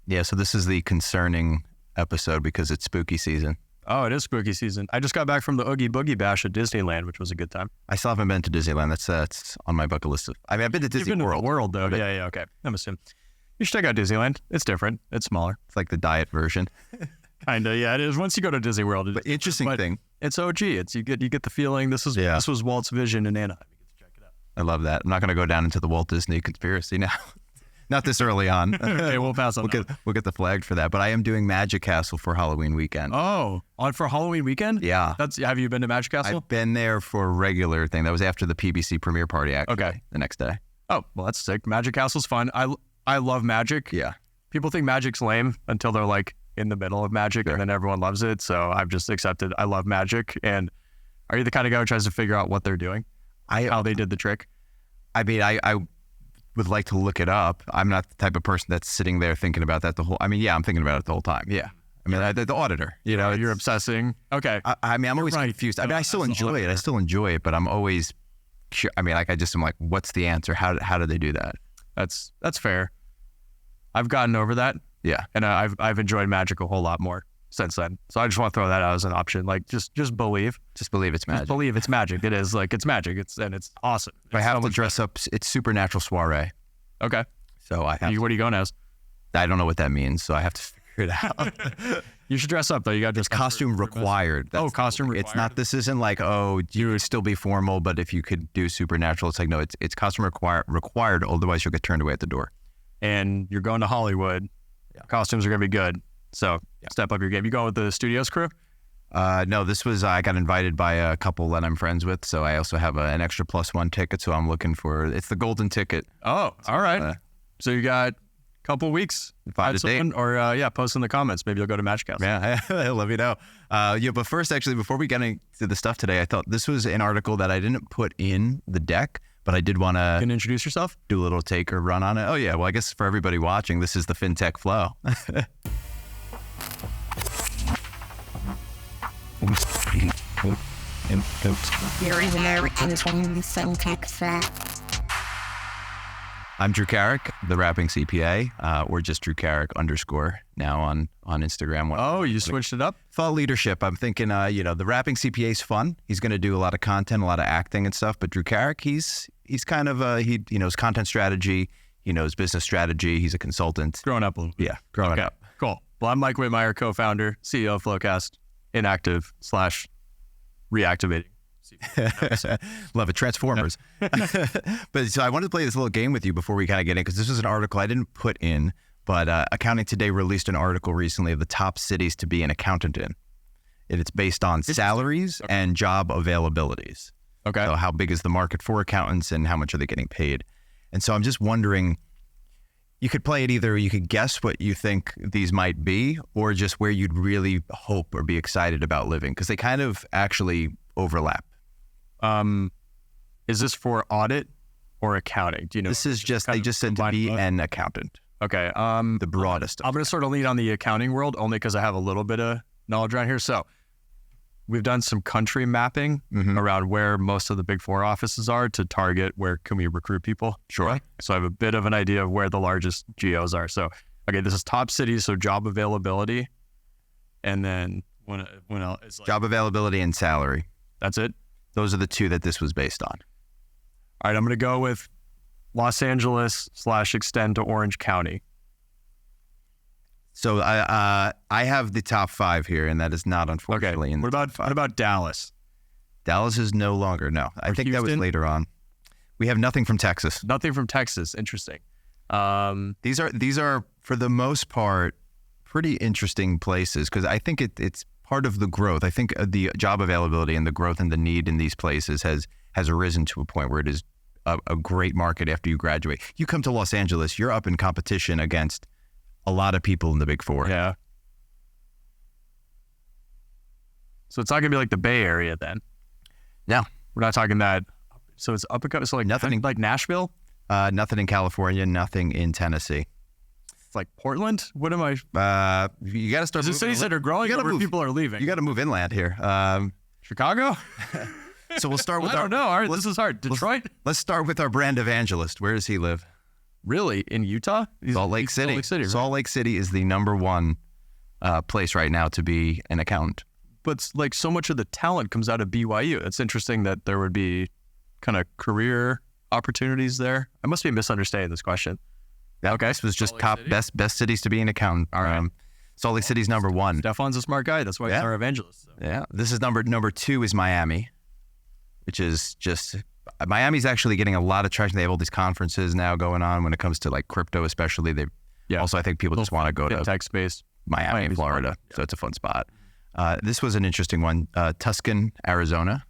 Yeah, so this is the concerning episode because it's spooky season. Oh, it is spooky season. I just got back from the Oogie Boogie Bash at Disneyland, which was a good time. I still haven't been to Disneyland. That's on my bucket list. I mean, I've been to Disney World. To the World, though. Yeah, okay. I'm assuming. You should check out Disneyland. It's different. It's smaller. It's like the diet version. Kinda, yeah. It is. Once you go to Disney World, but interesting thing. It's OG. It's you get the feeling. This was Walt's vision in Anaheim. You get to check it out. I love that. I'm not going to go down into the Walt Disney conspiracy now. Not this early on. Okay, we'll pass on. We'll get the flagged for that. But I am doing Magic Castle for Halloween weekend. Oh, for Halloween weekend? Yeah. Have you been to Magic Castle? I've been there for a regular thing. That was after the PBC premiere party, actually. Okay. The next day. Oh, well, that's sick. Magic Castle's fun. I love Magic. Yeah. People think Magic's lame until they're like in the middle of Magic, and then everyone loves it. So I've just accepted I love Magic. And are you the kind of guy who tries to figure out what they're doing? How they did the trick? I mean, I would like to look it up. I'm not the type of person that's sitting there thinking about that I'm thinking about it the whole time. Yeah. I mean, the auditor, you're obsessing. Okay. I'm always confused. I mean, I still enjoy it. But I'm always, I'm like, what's the answer? How do they do that? That's fair. I've gotten over that. Yeah. And I've enjoyed Magic a whole lot more since then. So I just want to throw that out as an option. Like, just believe. Just believe it's magic. Just believe it's magic. It is. Like, it's magic. It's awesome. If I have to dress up, it's Supernatural Soiree. Okay. So I have What are you going as? I don't know what that means, so I have to figure it out. You should dress up, though. You got to dress costume required. Costume required. It's not, this isn't like, you would still be formal, but if you could do Supernatural, it's like, no, it's costume required. Otherwise, you'll get turned away at the door. And you're going to Hollywood. Yeah. Costumes are going to be good. So step up your game. You going with the studios crew? No, I got invited by a couple that I'm friends with. So I also have an extra +1 ticket. So I'm looking it's the golden ticket. Oh, all right. So you got a couple weeks. Find a date. Or post in the comments. Maybe you'll go to Magic Castle. Yeah, let me know. But first, actually, before we get into the stuff today, I thought this was an article that I didn't put in the deck, but I did want to... Can you introduce yourself? Do a little take or run on it. Oh, yeah. Well, I guess for everybody watching, this is the FinTech Flo. I'm Drew Carrick, the rapping CPA, or just Drew Carrick _ now on Instagram. Oh, you switched it up? Thought leadership. I'm thinking, the rapping CPA is fun. He's going to do a lot of content, a lot of acting and stuff. But Drew Carrick, he's kind of he knows content strategy. He knows business strategy. He's a consultant. Growing up a little bit. Yeah, growing up. Cool. Well, I'm Mike Whitmire, co-founder, CEO of FloQast, inactive / reactivating. Love it. Transformers. But so I wanted to play this little game with you before we kind of get in, because this was an article I didn't put in, but Accounting Today released an article recently of the top cities to be an accountant in. And it's based on salaries and job availabilities. Okay. So how big is the market for accountants and how much are they getting paid? And so I'm just wondering, you could play it either, you could guess what you think these might be, or just where you'd really hope or be excited about living, because they kind of actually overlap. Is this for audit or accounting? Do you know? This is they just said to be an accountant. Okay. The broadest. I'm going to sort of lead on the accounting world only because I have a little bit of knowledge around here. So we've done some country mapping around where most of the big four offices are to target where can we recruit people. Sure. So I have a bit of an idea of where the largest geos are. So, okay, this is top cities. So job availability. And then when else? It's like, job availability and salary. That's it. Those are the two that this was based on. All right, I'm going to go with Los Angeles / extend to Orange County. So I have the top 5 here, and that is not unfortunately in the top 5. What about Dallas? Dallas is no longer, no. I think Houston? That was later on. We have nothing from Texas. Nothing from Texas. Interesting. These are for the most part pretty interesting places, because I think it's part of the growth. I think the job availability and the growth and the need in these places has arisen to a point where it is a great market after you graduate. You come to Los Angeles, you're up in competition against a lot of people in the big four. Yeah. So it's not going to be like the Bay Area then? No. We're not talking that. So it's up and so like nothing like Nashville? Nothing in California, nothing in Tennessee. It's like Portland? What am I? You got to start. Is it cities that are growing or where people are leaving? You got to move inland here. Chicago? So we'll start with I don't know. All right, this is hard. Detroit? Let's start with our brand evangelist. Where does he live? Really? In Utah? Salt Lake City. Salt Lake City, right? Salt Lake City is the number one place right now to be an accountant. But like so much of the talent comes out of BYU. It's interesting that there would be kind of career opportunities there. I must be misunderstanding this question. Okay. This was just top best cities to be an accountant. All right. Salt Lake City's number one. Stefan's a smart guy. That's why he's our evangelist. So. Yeah. This is number two is Miami, which is just Miami's actually getting a lot of traction. They have all these conferences now going on when it comes to like crypto, especially. Also, I think people just want to go to FinTech space. Miami, Florida. So it's a fun spot. This was an interesting one. Tucson, Arizona.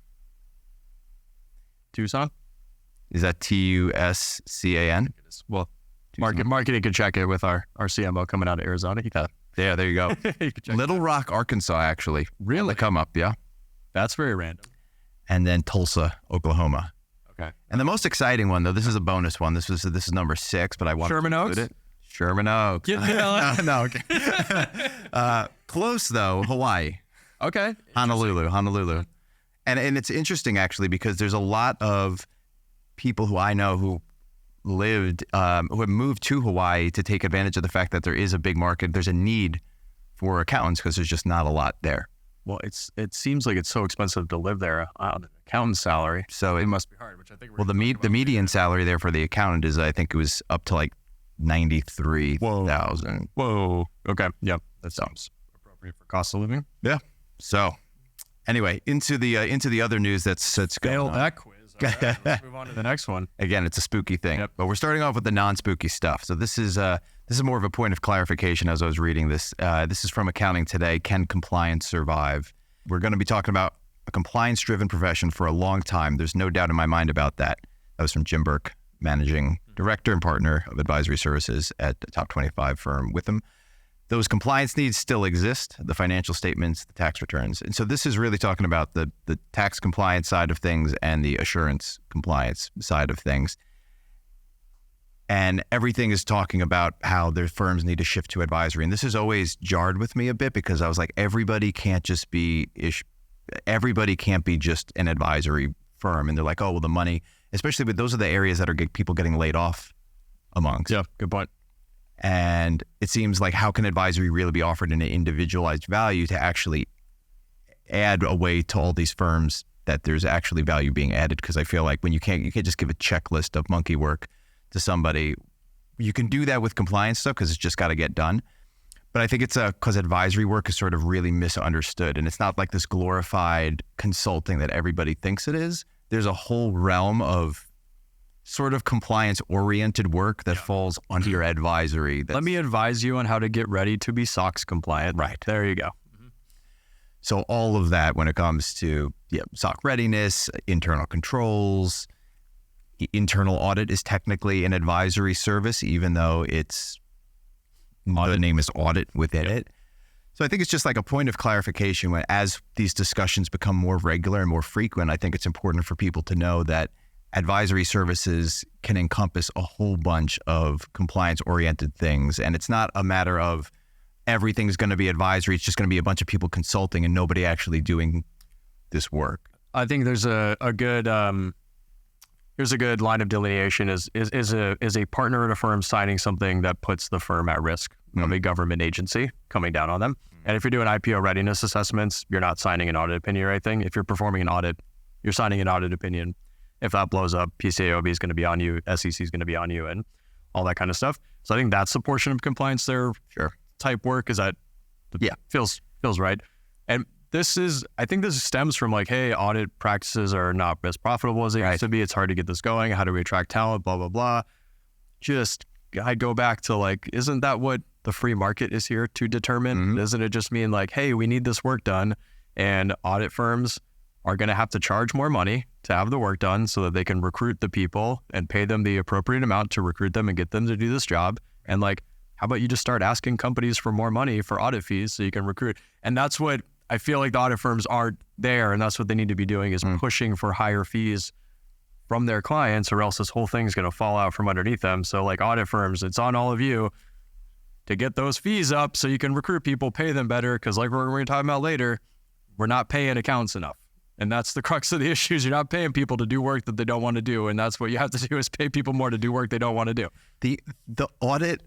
Tucson? Is that Tuscan? Well, marketing can check it with our CMO coming out of Arizona. Yeah, there you go. Little Rock, Arkansas, actually. Really? Come up, yeah. That's very random. And then Tulsa, Oklahoma. Okay. And the most exciting one, though, this is a bonus one. This is number 6, but I want Sherman to Oaks? include it. Sherman Oaks. No, okay. Close, though, Hawaii. Okay. Honolulu. And it's interesting, actually, because there's a lot of people who I know who lived, who have moved to Hawaii to take advantage of the fact that there is a big market. There's a need for accountants because there's just not a lot there. Well, it seems like it's so expensive to live there on an accountant's salary. So it must be hard, which I think the median salary there for the accountant is, I think it was up to like $93,000. Whoa. Okay. Yep. That sounds appropriate for cost of living. Yeah. So anyway, into the other news that's going on. That quiz. All right, let's move on to the next one. Again, it's a spooky thing, Yep. but we're starting off with the non-spooky stuff. So this is more of a point of clarification as I was reading this. This is from Accounting Today. Can compliance survive? We're going to be talking about a compliance-driven profession for a long time. There's no doubt in my mind about that. That was from Jim Burke, Managing Director and Partner of Advisory Services at the top 25 firm Witham. Those compliance needs still exist, the financial statements, the tax returns. And so this is really talking about the tax compliance side of things and the assurance compliance side of things. And everything is talking about how their firms need to shift to advisory. And this has always jarred with me a bit because I was like, everybody can't be just an advisory firm. And they're like, oh, well, the money, especially with those are the areas that are people getting laid off amongst. Yeah, good point. And it seems like how can advisory really be offered in an individualized value to actually add a way to all these firms that there's actually value being added? Because I feel like when you can't just give a checklist of monkey work to somebody. You can do that with compliance stuff because it's just got to get done. But I think it's because advisory work is sort of really misunderstood. And it's not like this glorified consulting that everybody thinks it is. There's a whole realm of sort of compliance-oriented work that falls under your advisory. Let me advise you on how to get ready to be SOX compliant. Right. There you go. So all of that when it comes to SOC readiness, internal controls, internal audit is technically an advisory service, even though it's the name is audit within it. So I think it's just like a point of clarification as these discussions become more regular and more frequent. I think it's important for people to know that advisory services can encompass a whole bunch of compliance-oriented things. And it's not a matter of everything's going to be advisory. It's just going to be a bunch of people consulting and nobody actually doing this work. I think there's a good here's a good line of delineation is a partner at a firm signing something that puts the firm at risk of a government agency coming down on them. And if you're doing IPO readiness assessments, you're not signing an audit opinion or anything. If you're performing an audit, you're signing an audit opinion. If that blows up, PCAOB is going to be on you, SEC is going to be on you, and all that kind of stuff. So I think that's the portion of compliance there. Sure. Type work is that feels right. And I think this stems from like, hey, audit practices are not as profitable as they used to be. It's hard to get this going. How do we attract talent? Blah, blah, blah. I'd go back to like, isn't that what the free market is here to determine? Mm-hmm. Doesn't it just mean like, hey, we need this work done, and audit firms are going to have to charge more money to have the work done so that they can recruit the people and pay them the appropriate amount to recruit them and get them to do this job. And like, how about you just start asking companies for more money for audit fees so you can recruit? And that's what I feel like the audit firms aren't there. And that's what they need to be doing is pushing for higher fees from their clients, or else this whole thing's going to fall out from underneath them. So like audit firms, it's on all of you to get those fees up so you can recruit people, pay them better. Cause like we're going to talk about later, we're not paying accountants enough. And that's the crux of the issues. You're not paying people to do work that they don't want to do. And that's what you have to do is pay people more to do work they don't want to do. The audit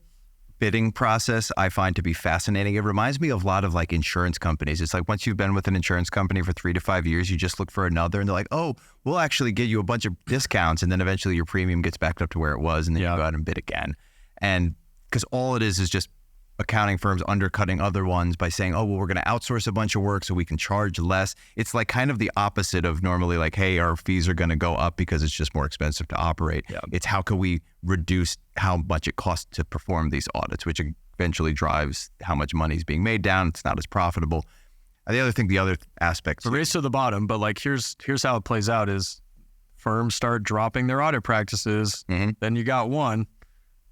bidding process I find to be fascinating. It reminds me of a lot of like insurance companies. It's like once you've been with an insurance company for 3 to 5 years, you just look for another and they're like, oh, we'll actually give you a bunch of discounts. And then eventually your premium gets back up to where it was and then you go out and bid again. And because all it is just accounting firms undercutting other ones by saying, oh, well, we're going to outsource a bunch of work so we can charge less. It's like kind of the opposite of normally like, hey, our fees are going to go up because it's just more expensive to operate. Yep. It's how can we reduce how much it costs to perform these audits, which eventually drives how much money is being made down. It's not as profitable. And the other aspect. So race to the bottom, but like here's how it plays out is firms start dropping their audit practices. Mm-hmm. Then you got one.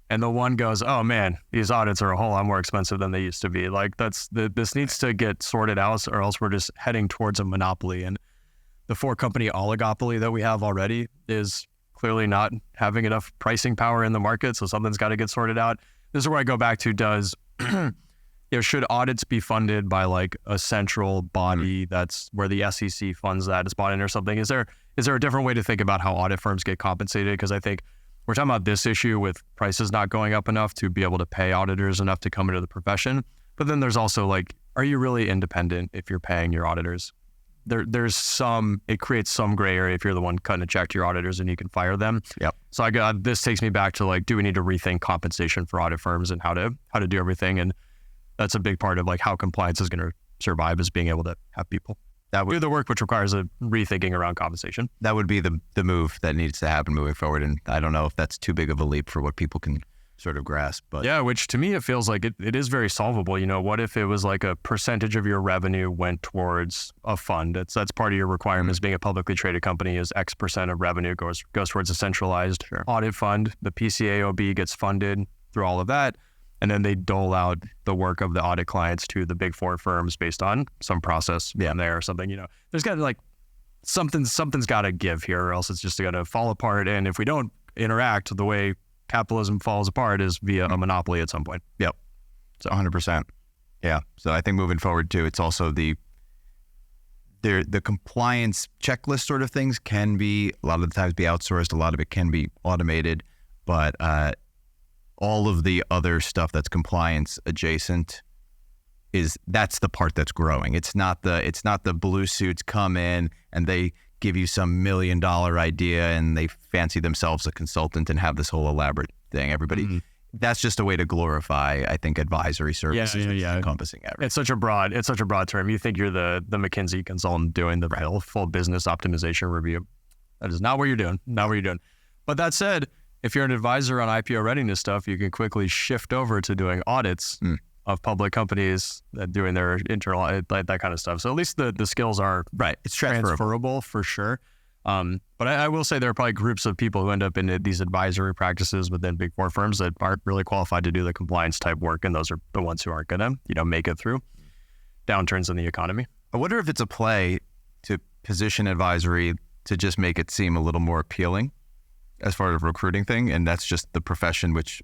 And the one goes, oh man, these audits are a whole lot more expensive than they used to be. Like this needs to get sorted out or else we're just heading towards a monopoly. And the 4-company oligopoly that we have already is clearly not having enough pricing power in the market. So something's got to get sorted out. This is where I go back to should audits be funded by like a central body that's where the SEC funds that is bought in or something? Is there a different way to think about how audit firms get compensated? Because I think we're talking about this issue with prices not going up enough to be able to pay auditors enough to come into the profession. But then there's also like, are you really independent if you're paying your auditors? It creates some gray area if you're the one cutting a check to your auditors and you can fire them. Yep. So this takes me back to like, do we need to rethink compensation for audit firms and how to do everything? And that's a big part of like how compliance is going to survive, is being able to have people do the work, which requires a rethinking around compensation. That would be the move that needs to happen moving forward. And I don't know if that's too big of a leap for what people can sort of grasp. But yeah, which to me, it feels like it is very solvable. You know, what if it was like a percentage of your revenue went towards a fund? That's part of your requirements. Being a publicly traded company is X percent of revenue goes towards a centralized audit fund. The PCAOB gets funded through all of that. And then they dole out the work of the audit clients to the big 4 firms based on some process in there or something. You know, there's got to like something's got to give here, or else it's just going to fall apart. And if we don't interact, the way capitalism falls apart is via a monopoly at some point. Yep. So 100%. Yeah. So I think moving forward too, it's also the compliance checklist sort of things can be a lot of the times be outsourced. A lot of it can be automated, but all of the other stuff that's compliance adjacent that's the part that's growing. It's not the blue suits come in and they give you some $1 million idea and they fancy themselves a consultant and have this whole elaborate thing. Everybody, that's just a way to glorify, I think, advisory services. Yeah. Encompassing everything. It's such a broad term. You think you're the McKinsey consultant doing the full business optimization review. That is not what you're doing. But that said, if you're an advisor on IPO readiness stuff, you can quickly shift over to doing audits of public companies doing their internal, that kind of stuff. So at least the skills are it's transferable for sure. But I will say there are probably groups of people who end up in these advisory practices within big 4 firms that aren't really qualified to do the compliance type work. And those are the ones who aren't going to, make it through downturns in the economy. I wonder if it's a play to position advisory to just make it seem a little more appealing as far as recruiting thing. And that's just the profession, which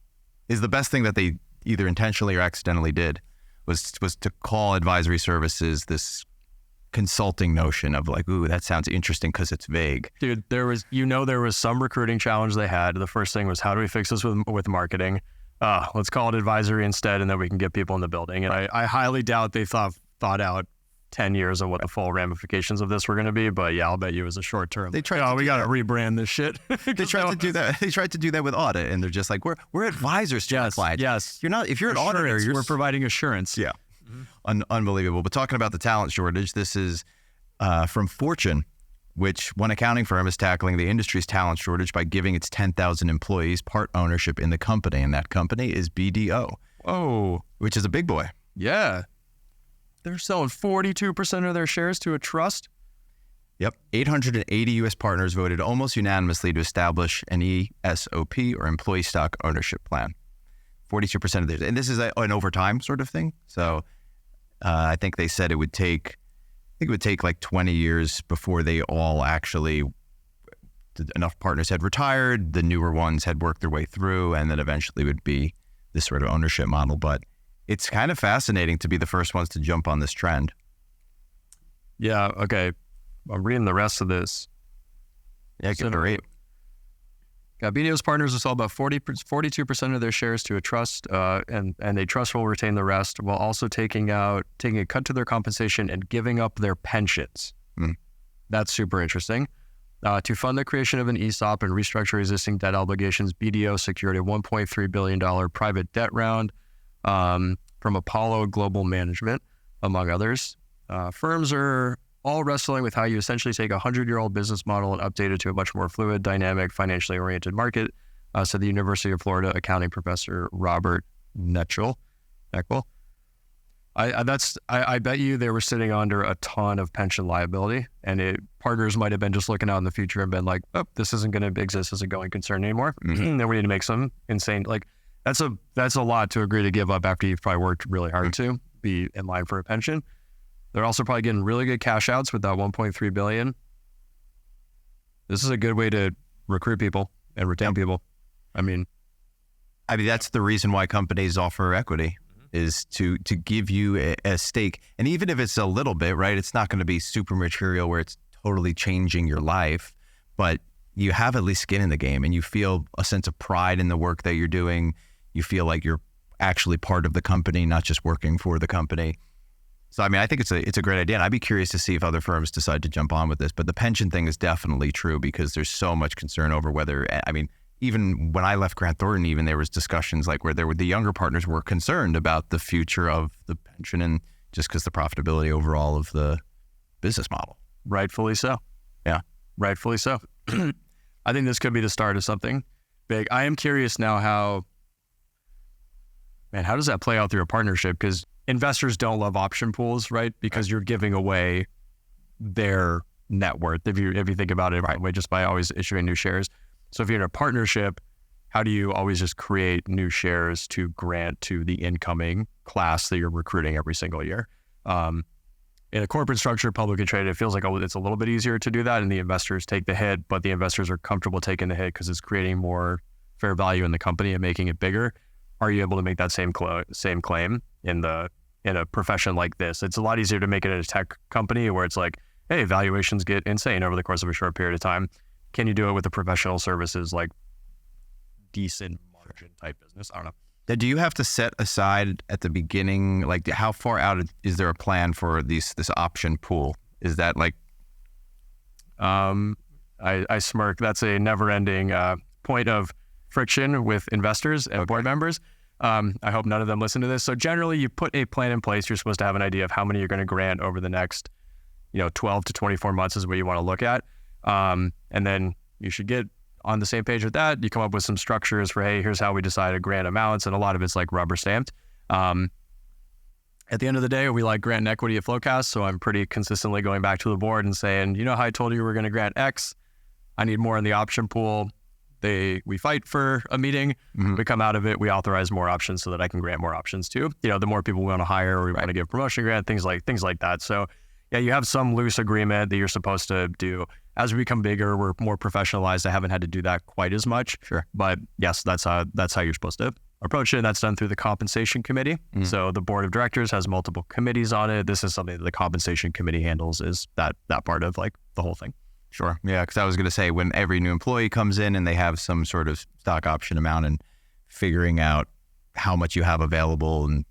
is the best thing that they either intentionally or accidentally did was to call advisory services this consulting notion of like, ooh, that sounds interesting because it's vague. Dude, there was some recruiting challenge they had. The first thing was, how do we fix this with marketing? Let's call it advisory instead, and then we can get people in the building. And I highly doubt they thought out 10 years of what the full ramifications of this were going to be. But yeah, I'll bet you it was a short term. We got to rebrand this shit. They tried to do that. They tried to do that with audit, and they're just like, we're advisors to clients. Yes. If you're an auditor, we're providing assurance. Yeah. Unbelievable. But talking about the talent shortage, this is from Fortune, which one accounting firm is tackling the industry's talent shortage by giving its 10,000 employees part ownership in the company. And that company is BDO. Oh. Which is a big boy. Yeah. They're selling 42% of their shares to a trust. Yep. 880 U.S. partners voted almost unanimously to establish an ESOP, or employee stock ownership plan. 42% of theirs. And this is an overtime sort of thing. So I think they said it would take like 20 years before they all actually, enough partners had retired, the newer ones had worked their way through, and then eventually would be this sort of ownership model. But it's kind of fascinating to be the first ones to jump on this trend. Yeah, okay. I'm reading the rest of this. Yeah, great. BDO's partners will sell about 42% of their shares to a trust, and a trust will retain the rest, while also taking a cut to their compensation and giving up their pensions. That's super interesting. To fund the creation of an ESOP and restructure existing debt obligations, BDO secured a $1.3 billion private debt round from Apollo Global Management, among others. Firms are all wrestling with how you essentially take a 100-year-old business model and update it to a much more fluid, dynamic, financially oriented market, said the University of Florida accounting professor Robert Netchell. I bet you they were sitting under a ton of pension liability, and partners might have been just looking out in the future and been like, oh, this isn't going to exist as a going concern anymore. Then we need to make some insane, like, that's a lot to agree to give up after you've probably worked really hard to be in line for a pension. They're also probably getting really good cash outs with that $1.3 billion. This is a good way to recruit people and retain people. I mean, that's the reason why companies offer equity, is to give you a stake. And even if it's a little bit, right, it's not going to be super material where it's totally changing your life, but you have at least skin in the game and you feel a sense of pride in the work that you're doing. You feel like you're actually part of the company, not just working for the company. So, I think it's a great idea. And I'd be curious to see if other firms decide to jump on with this. But the pension thing is definitely true, because there's so much concern over whether, even when I left Grant Thornton, even there was discussions like where the younger partners were concerned about the future of the pension, and just because the profitability overall of the business model. Rightfully so. Yeah. Rightfully so. I think this could be the start of something big. I am curious now how does that play out through a partnership? Because investors don't love option pools, right? Because you're giving away their net worth, if you think about it, right, just by always issuing new shares. So if you're in a partnership, how do you always just create new shares to grant to the incoming class that you're recruiting every single year? In a corporate structure, publicly traded, it feels like it's a little bit easier to do that, and the investors take the hit, but the investors are comfortable taking the hit because it's creating more fair value in the company and making it bigger. Are you able to make that same claim in a profession like this? It's a lot easier to make it in a tech company where it's like, hey, valuations get insane over the course of a short period of time. Can you do it with a professional services, like decent margin type business? I don't know. Now, do you have to set aside at the beginning, like how far out is there a plan for this option pool? Is that like... I smirk. That's a never-ending point of friction with investors and board members. I hope none of them listen to this. So generally, you put a plan in place. You're supposed to have an idea of how many you're going to grant over the next, 12 to 24 months is what you want to look at. And then you should get on the same page with that. You come up with some structures for, hey, here's how we decide grant amounts. And a lot of it's like rubber stamped. At the end of the day, we like grant equity at FloQast. So I'm pretty consistently going back to the board and saying, how I told you we're going to grant X. I need more in the option pool. We fight for a meeting, we come out of it, we authorize more options so that I can grant more options too. The more people we want to hire, or we want to give promotion grant, things like that. So yeah, you have some loose agreement that you're supposed to do. As we become bigger, we're more professionalized. I haven't had to do that quite as much. Sure. But yes, that's how you're supposed to approach it. And that's done through the compensation committee. So the board of directors has multiple committees on it. This is something that the compensation committee handles, is that part of like the whole thing. Sure. Yeah, because I was going to say, when every new employee comes in and they have some sort of stock option amount, and figuring out how much you have available, and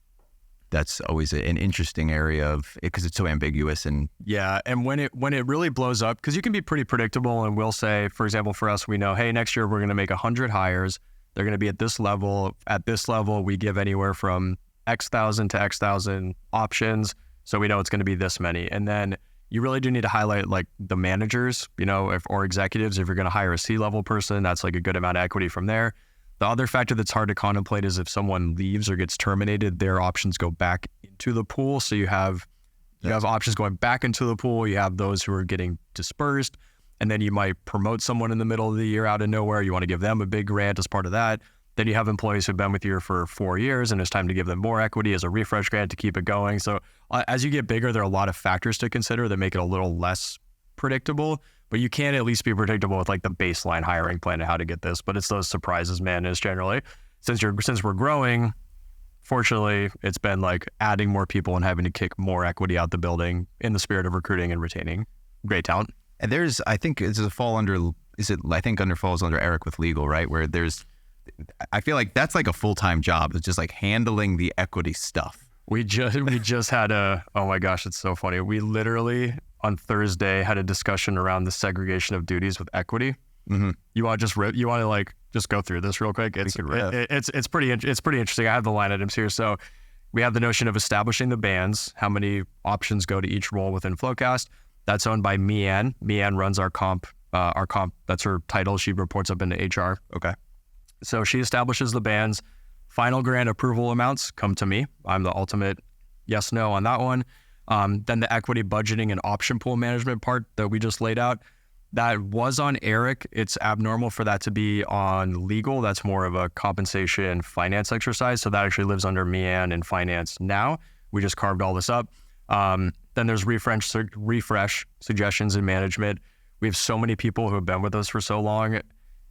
that's always an interesting area of it because it's so ambiguous. And yeah, and when it really blows up, because you can be pretty predictable, and we'll say, for example, for us, we know, hey, next year we're going to make 100 hires. They're going to be at this level. At this level, we give anywhere from X thousand to X thousand options, so we know it's going to be this many. And then you really do need to highlight like the managers, or executives. If you're going to hire a C-level person, that's like a good amount of equity from there. The other factor that's hard to contemplate is if someone leaves or gets terminated, their options go back into the pool. So you have options going back into the pool. You have those who are getting dispersed, and then you might promote someone in the middle of the year out of nowhere. You want to give them a big grant as part of that. Then you have employees who've been with you for 4 years, and it's time to give them more equity as a refresh grant to keep it going. So as you get bigger, there are a lot of factors to consider that make it a little less predictable, but you can at least be predictable with like the baseline hiring plan and how to get this. But it's those surprises, man, is generally, since we're growing, fortunately, it's been like adding more people and having to kick more equity out the building in the spirit of recruiting and retaining great talent. And I think falls under Eric with legal, right? Where I feel like that's like a full-time job. It's just like handling the equity stuff. We just had oh my gosh, it's so funny. We literally on Thursday had a discussion around the segregation of duties with equity. Mm-hmm. You want to just go through this real quick? It's pretty interesting. I have the line items here. So we have the notion of establishing the bands, how many options go to each role within FloQast. That's owned by Mian. Mian runs our comp. That's her title. She reports up into HR. Okay. So she establishes the bands. Final grant approval amounts come to me. I'm the ultimate yes, no on that one. Then the equity budgeting and option pool management part that we just laid out, that was on Eric. It's abnormal for that to be on legal. That's more of a compensation finance exercise. So that actually lives under Mian in finance now. We just carved all this up. Then there's refresh suggestions in management. We have so many people who have been with us for so long.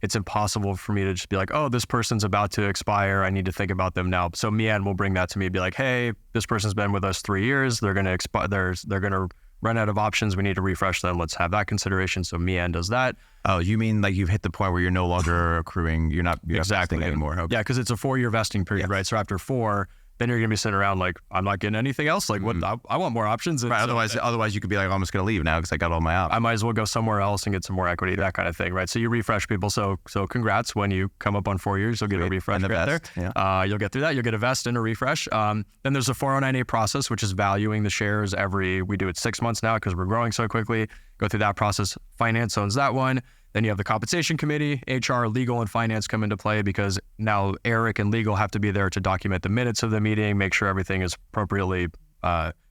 It's impossible for me to just be like, oh, this person's about to expire. I need to think about them now. So Mian will bring that to me, be like, hey, this person's been with us 3 years. They're going to expire. They're going to run out of options. We need to refresh them. Let's have that consideration. So Mian does that. Oh, you mean like you've hit the point where you're no longer accruing? You're not vesting anymore. Okay. Yeah, because it's a 4-year vesting period, right? So after 4, then you're going to be sitting around like, I'm not getting anything else. Like, what? I want more options. Right, otherwise you could be like, I'm just going to leave now because I got all my options. I might as well go somewhere else and get some more equity, that kind of thing, right? So you refresh people. So congrats when you come up on 4 years, you'll get a refresh right there. Yeah. You'll get through that. You'll get a vest and a refresh. Then there's a 409A process, which is valuing the shares we do it 6 months now because we're growing so quickly. Go through that process. Finance owns that one. Then you have the compensation committee, HR, legal, and finance come into play because now Eric and legal have to be there to document the minutes of the meeting, make sure everything is appropriately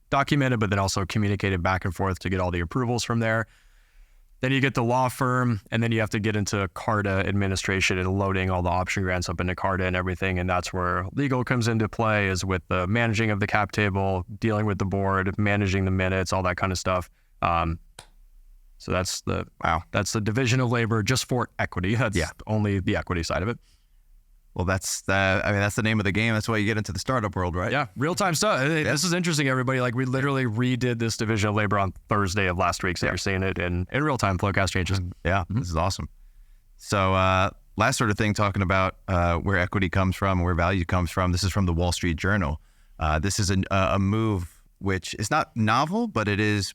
documented, but then also communicated back and forth to get all the approvals from there. Then you get the law firm, and then you have to get into CARTA administration and loading all the option grants up into CARTA and everything. And that's where legal comes into play, is with the managing of the cap table, dealing with the board, managing the minutes, all that kind of stuff. So that's the division of labor just for equity. That's only the equity side of it. Well, that's the name of the game. That's why you get into the startup world, right? Yeah, real-time stuff. This is interesting, everybody. Like, we literally redid this division of labor on Thursday of last week. So you're seeing it in real-time. FloQast changes. Yeah, This is awesome. So last sort of thing, talking about where equity comes from, where value comes from. This is from the Wall Street Journal. This is a move which is not novel, but it is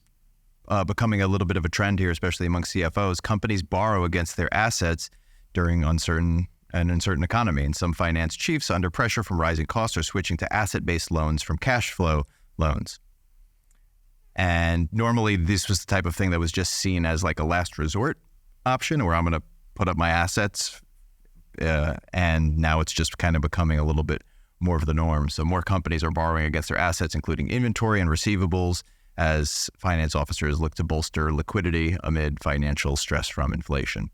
becoming a little bit of a trend here, especially among CFOs. Companies borrow against their assets during an uncertain economy, and some finance chiefs, under pressure from rising costs, are switching to asset-based loans from cash flow loans. And normally this was the type of thing that was just seen as like a last resort option, where I'm going to put up my assets, and now it's just kind of becoming a little bit more of the norm. So more companies are borrowing against their assets, including inventory and receivables, as finance officers look to bolster liquidity amid financial stress from inflation.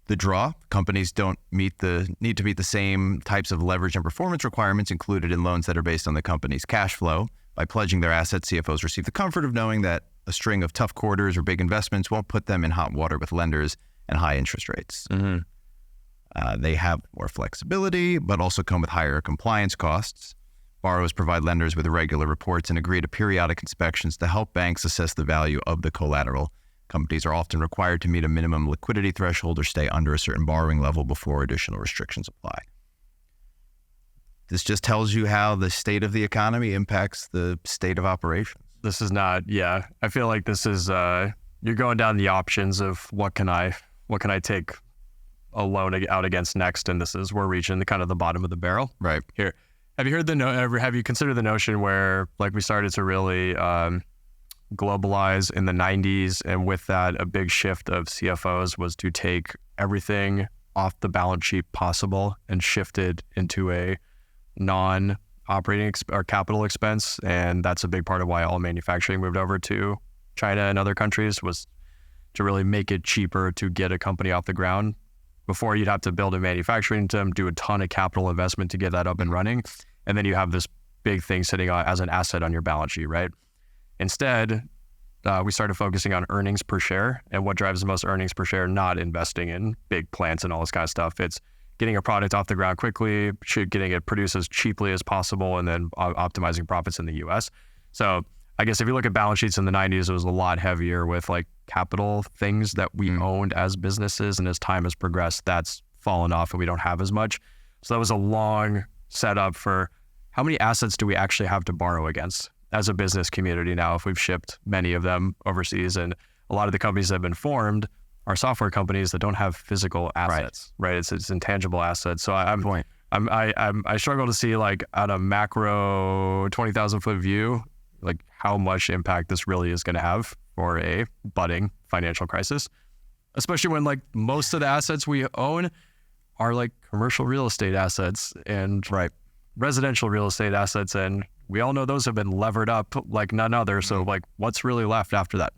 The draw: companies don't need to meet the same types of leverage and performance requirements included in loans that are based on the company's cash flow. By pledging their assets, CFOs receive the comfort of knowing that a string of tough quarters or big investments won't put them in hot water with lenders and high interest rates. Mm-hmm. They have more flexibility, but also come with higher compliance costs. Borrowers provide lenders with regular reports and agree to periodic inspections to help banks assess the value of the collateral. Companies are often required to meet a minimum liquidity threshold or stay under a certain borrowing level before additional restrictions apply. This just tells you how the state of the economy impacts the state of operations. This is not, I feel like this is, you're going down the options of what can I take a loan out against next, and we're reaching the kind of the bottom of the barrel. Right. Here. Have you considered the notion where, like, we started to really globalize in the 90s, and with that, a big shift of CFOs was to take everything off the balance sheet possible and shift it into a non-operating or capital expense, and that's a big part of why all manufacturing moved over to China and other countries, was to really make it cheaper to get a company off the ground. Before, you'd have to build a manufacturing team, do a ton of capital investment to get that up and running. And then you have this big thing sitting as an asset on your balance sheet, right? Instead, we started focusing on earnings per share, and what drives the most earnings per share, not investing in big plants and all this kind of stuff. It's getting a product off the ground quickly, getting it produced as cheaply as possible, and then optimizing profits in the US. So I guess if you look at balance sheets in the 90s, it was a lot heavier with like capital things that we owned as businesses. And as time has progressed, that's fallen off and we don't have as much. So that was a long setup for how many assets do we actually have to borrow against as a business community now if we've shipped many of them overseas. And a lot of the companies that have been formed are software companies that don't have physical assets, right? It's intangible assets. So I struggle to see like at a macro 20,000 foot view, like how much impact this really is going to have for a budding financial crisis, especially when like most of the assets we own are like commercial real estate assets and residential real estate assets. And we all know those have been levered up like none other. So like what's really left after that?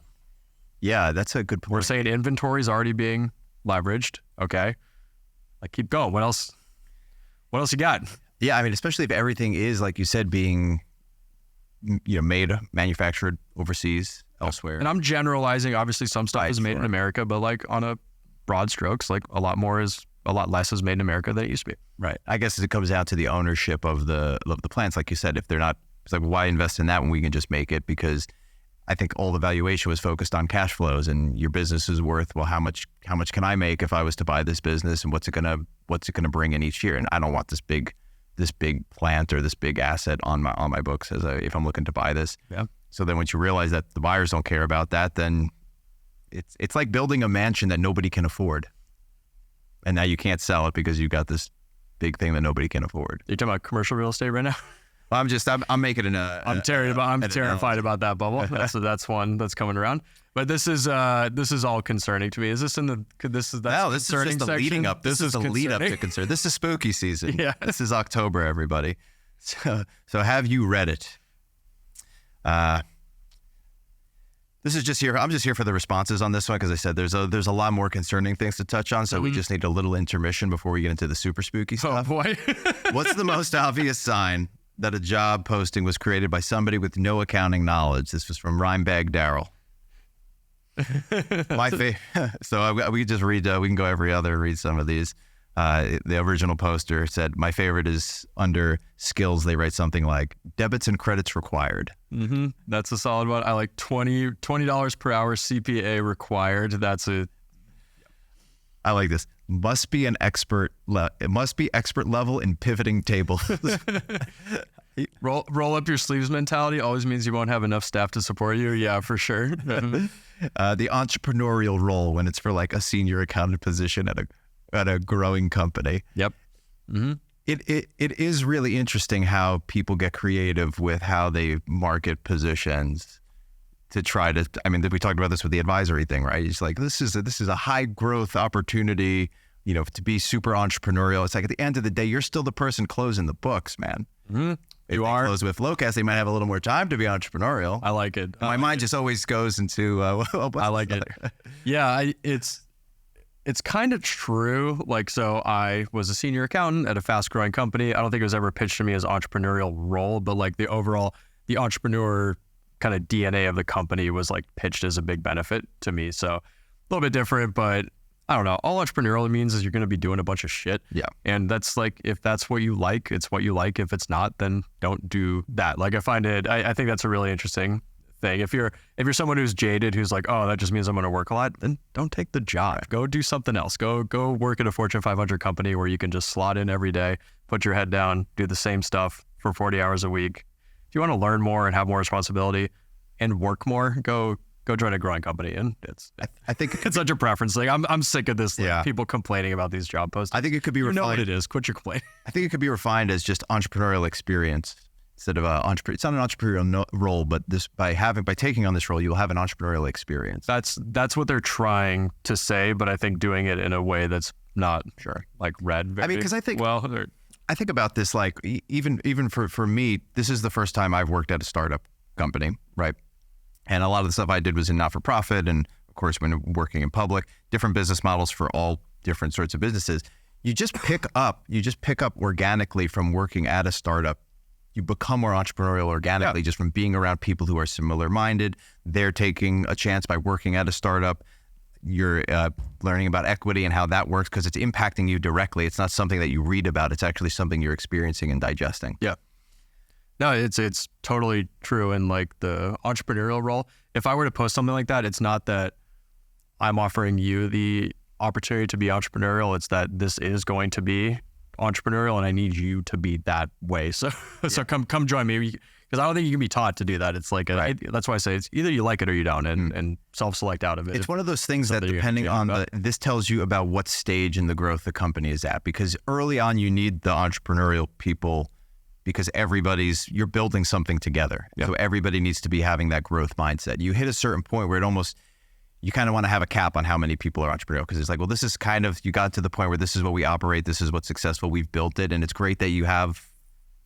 Yeah, that's a good point. We're saying inventory is already being leveraged. Okay. Like keep going. What else you got? Yeah. I mean, especially if everything is, like you said, being, made, manufactured overseas, elsewhere. And I'm generalizing. Obviously, some stuff is made in America, but like on a broad strokes, like a lot less is made in America than it used to be. Right. I guess it comes down to the ownership of the plants. Like you said, if they're not, it's like, why invest in that when we can just make it? Because I think all the valuation was focused on cash flows, and your business is worth, well, how much can I make if I was to buy this business, and what's it gonna bring in each year? And I don't want this big plant or this big asset on my books if I'm looking to buy this. Yeah. So then once you realize that the buyers don't care about that, then it's like building a mansion that nobody can afford. And now you can't sell it because you got this big thing that nobody can afford. You're talking about commercial real estate right now? Well, I'm making an. I'm terrified about that bubble. That's one that's coming around. But this is all concerning to me. Is this in the? This is just the leading up. This is the lead up to concern. This is spooky season. Yeah. This is October, everybody. So have you read it? This is just here. I'm just here for the responses on this one because I said there's a lot more concerning things to touch on. So we just need a little intermission before we get into the super spooky stuff. Oh boy. What's the most obvious sign that a job posting was created by somebody with no accounting knowledge? This was from Rhymebag Daryl. My favorite. So we can just read. We can go every other. Read some of these. The original poster said, "My favorite is under skills." They write something like debits and credits required. Mm-hmm. That's a solid one. I like $20 per hour CPA required. I like this. Must be expert level in pivoting tables. Roll up your sleeves mentality always means you won't have enough staff to support you. Yeah, for sure. The entrepreneurial role when it's for like a senior accountant position at a growing company. Yep. Mm-hmm. It is really interesting how people get creative with how they market positions to try to. I mean, we talked about this with the advisory thing, right? It's like this is a high growth opportunity. To be super entrepreneurial. It's like at the end of the day, you're still the person closing the books, man. Mm-hmm. If they close with FloQast, they might have a little more time to be entrepreneurial. I like it. My mind just always goes into. I like it. Yeah, it's kind of true. Like, so I was a senior accountant at a fast growing company. I don't think it was ever pitched to me as entrepreneurial role, but like the entrepreneur kind of DNA of the company was like pitched as a big benefit to me. So a little bit different, but I don't know. All entrepreneurial means is you're going to be doing a bunch of shit. Yeah. And that's like, if that's what you like, it's what you like. If it's not, then don't do that. Like I think that's a really interesting thing. If you're someone who's jaded, who's like, oh, that just means I'm going to work a lot, then don't take the job. Go do something else. Go work at a Fortune 500 company where you can just slot in every day, put your head down, do the same stuff for 40 hours a week. If you want to learn more and have more responsibility and work more, go join a growing company. And I think it's such a preference. Like I'm sick of this. Like, people complaining about these job posts. I think it could be refined. You know what it is. Quit your complaining. I think it could be refined as just entrepreneurial experience instead of it's not an entrepreneurial role, but by taking on this role, you'll have an entrepreneurial experience. That's what they're trying to say, but I think doing it in a way that's not like read. I mean, because I think about this, like even for me, this is the first time I've worked at a startup company, right? And a lot of the stuff I did was in not-for-profit, and of course, when working in public, different business models for all different sorts of businesses. You just pick up organically from working at a startup. You become more entrepreneurial organically just from being around people who are similar-minded. They're taking a chance by working at a startup. You're learning about equity and how that works because it's impacting you directly. It's not something that you read about. It's actually something you're experiencing and digesting. Yeah. No, it's totally true. In like the entrepreneurial role, if I were to post something like that, it's not that I'm offering you the opportunity to be entrepreneurial. It's that this is going to be entrepreneurial, and I need you to be that way. So, so come join me, because I don't think you can be taught to do that. It's like that's why I say it's either you like it or you don't, and self-select out of it. It's one of those things that depending on this tells you about what stage in the growth the company is at, because early on you need the entrepreneurial people because you're building something together. So everybody needs to be having that growth mindset. You hit a certain point where you kind of want to have a cap on how many people are entrepreneurial, because it's like, well, this is you got to the point where this is what we operate, this is what's successful, we've built it, and it's great that you have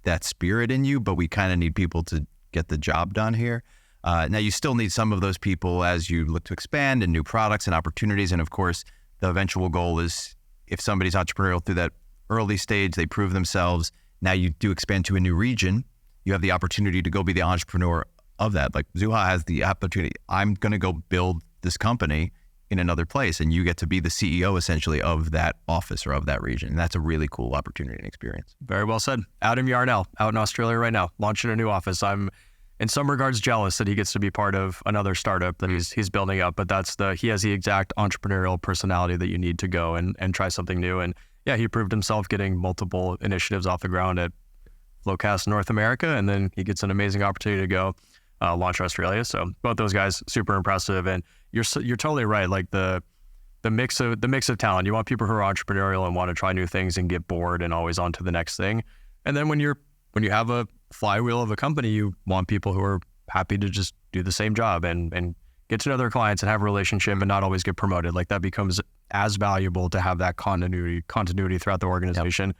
that spirit in you, but we kind of need people to get the job done here. Now, you still need some of those people as you look to expand and new products and opportunities, and of course, the eventual goal is if somebody's entrepreneurial through that early stage, they prove themselves, now you do expand to a new region, you have the opportunity to go be the entrepreneur of that. Like Zuha has the opportunity, I'm going to go build this company in another place, and you get to be the CEO essentially of that office or of that region. And that's a really cool opportunity and experience. Very well said. Adam Yarnell out in Australia right now, launching a new office. I'm in some regards jealous that he gets to be part of another startup that he's building up, but he has the exact entrepreneurial personality that you need to go and try something new. And yeah, he proved himself getting multiple initiatives off the ground at FloQast North America, and then he gets an amazing opportunity to go launch Australia. So both those guys, super impressive. And you're totally right. Like the mix of talent. You want people who are entrepreneurial and want to try new things and get bored and always on to the next thing. And then when you have a flywheel of a company, you want people who are happy to just do the same job and get to know their clients and have a relationship and not always get promoted. Like that becomes as valuable to have that continuity throughout the organization. Yep.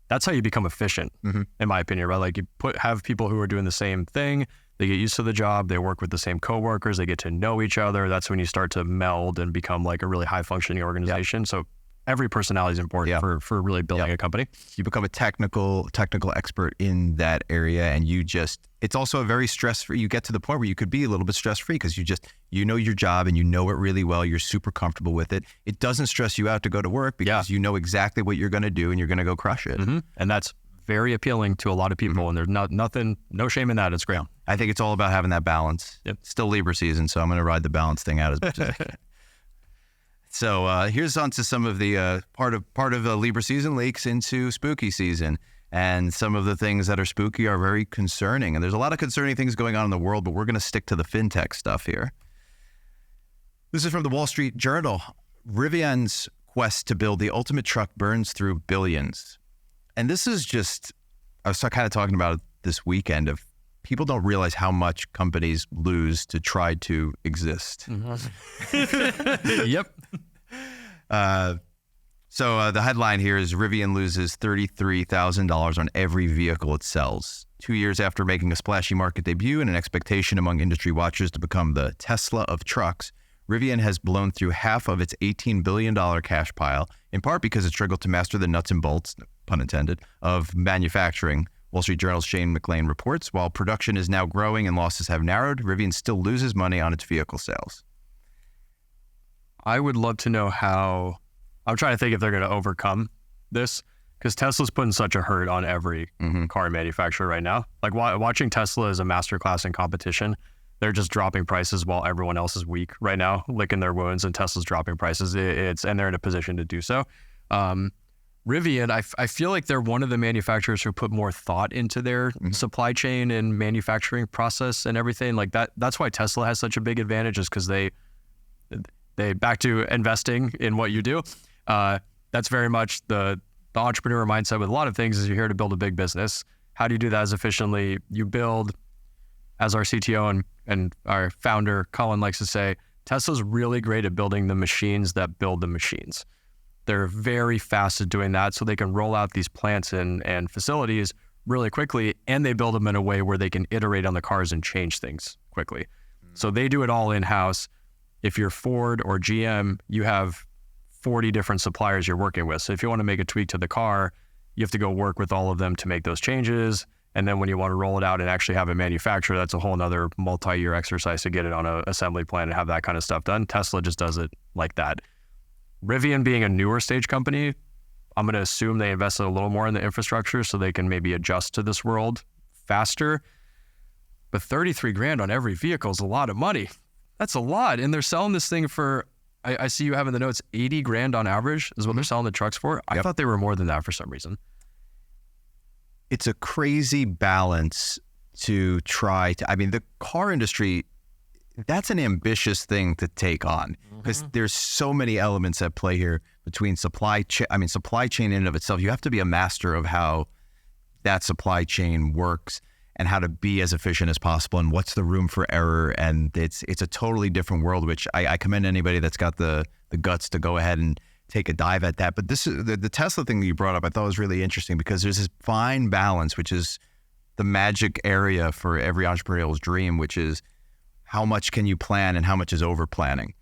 That's how you become efficient, in my opinion, right? Like you have people who are doing the same thing. They get used to the job. They work with the same coworkers. They get to know each other. That's when you start to meld and become like a really high functioning organization. Yep. So every personality is important for really building a company. You become a technical expert in that area, and it's also a very stress-free. You get to the point where you could be a little bit stress-free because you know your job and you know it really well. You're super comfortable with it. It doesn't stress you out to go to work because you know exactly what you're going to do and you're going to go crush it. And that's very appealing to a lot of people, and there's no shame in that. It's great. I think it's all about having that balance. Yep. Still Libra season, so I'm going to ride the balance thing out as much as I can. So here's on to some of the part of the Libra season leaks into spooky season. And some of the things that are spooky are very concerning. And there's a lot of concerning things going on in the world, but we're going to stick to the FinTech stuff here. This is from the Wall Street Journal. Rivian's quest to build the ultimate truck burns through billions. And this is I was kind of talking about it this weekend of people don't realize how much companies lose to try to exist. Yep. So the headline here is Rivian loses $33,000 on every vehicle it sells. 2 years after making a splashy market debut and an expectation among industry watchers to become the Tesla of trucks, Rivian has blown through half of its $18 billion cash pile, in part because it struggled to master the nuts and bolts, pun intended, of manufacturing. Wall Street Journal's Shane McLean reports, while production is now growing and losses have narrowed, Rivian still loses money on its vehicle sales. I would love to know how. I'm trying to think if they're going to overcome this, because Tesla's putting such a hurt on every car manufacturer right now. Like watching Tesla is a masterclass in competition. They're just dropping prices while everyone else is weak right now, licking their wounds, and Tesla's dropping prices. And they're in a position to do so. Rivian, I feel like they're one of the manufacturers who put more thought into their supply chain and manufacturing process and everything like that. That's why Tesla has such a big advantage, is because they back to investing in what you do. That's very much the entrepreneur mindset with a lot of things. Is you're here to build a big business. How do you do that as efficiently? You build, as our CTO and our founder Colin likes to say, Tesla's really great at building the machines that build the machines. They're very fast at doing that, so they can roll out these plants and facilities really quickly, and they build them in a way where they can iterate on the cars and change things quickly. So they do it all in-house. If you're Ford or GM, you have 40 different suppliers you're working with. So if you want to make a tweak to the car, you have to go work with all of them to make those changes. And then when you want to roll it out and actually have it manufactured, that's a whole nother multi-year exercise to get it on an assembly plant and have that kind of stuff done. Tesla just does it like that. Rivian being a newer stage company, I'm going to assume they invested a little more in the infrastructure so they can maybe adjust to this world faster. But 33 grand on every vehicle is a lot of money. That's a lot. And they're selling this thing for, I see you have in the notes, 80 grand on average is what they're selling the trucks for. I thought they were more than that for some reason. It's a crazy balance to try to, I mean, the car industry, that's an ambitious thing to take on because there's so many elements at play here between supply chain. I mean, supply chain in and of itself, you have to be a master of how that supply chain works and how to be as efficient as possible and what's the room for error. And it's a totally different world, which I commend anybody that's got the guts to go ahead and take a dive at that. But this is the Tesla thing that you brought up, I thought was really interesting because there's this fine balance, which is the magic area for every entrepreneurial's dream, which is how much can you plan and how much is over planning?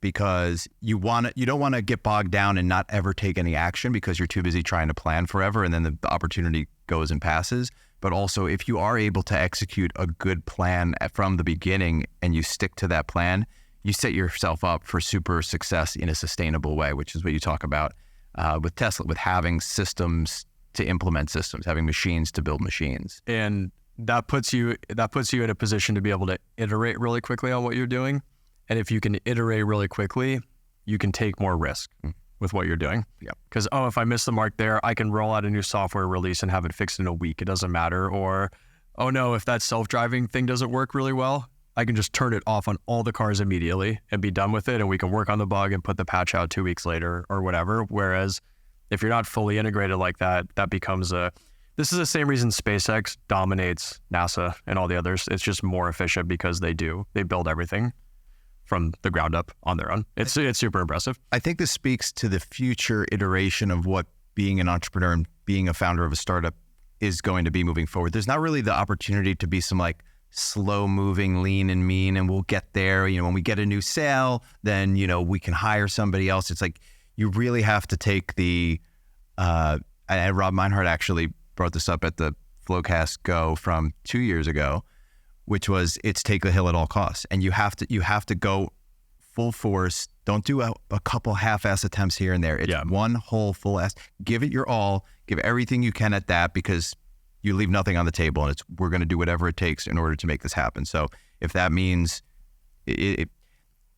Because you don't want to get bogged down and not ever take any action because you're too busy trying to plan forever and then the opportunity goes and passes. But also if you are able to execute a good plan from the beginning and you stick to that plan, you set yourself up for super success in a sustainable way, which is what you talk about with Tesla, with having systems to implement systems, having machines to build machines. And that puts you in a position to be able to iterate really quickly on what you're doing. And if you can iterate really quickly, you can take more risk with what you're doing. Because, if I miss the mark there, I can roll out a new software release and have it fixed in a week. It doesn't matter. Or, oh no, if that self-driving thing doesn't work really well, I can just turn it off on all the cars immediately and be done with it. And we can work on the bug and put the patch out 2 weeks later or whatever. Whereas if you're not fully integrated like that, that becomes this is the same reason SpaceX dominates NASA and all the others. It's just more efficient because they build everything from the ground up on their own. It's super impressive. I think this speaks to the future iteration of what being an entrepreneur and being a founder of a startup is going to be moving forward. There's not really the opportunity to be some like slow moving, lean and mean, and we'll get there. When we get a new sale, then, we can hire somebody else. It's like, you really have to take and Rob Meinhardt actually brought this up at the FloQast Go from 2 years ago, which was it's take the hill at all costs. And you have to go full force. Don't do a couple half-ass attempts here and there. It's one whole full ass. Give it your all. Give everything you can at that because you leave nothing on the table. And we're going to do whatever it takes in order to make this happen. So if that means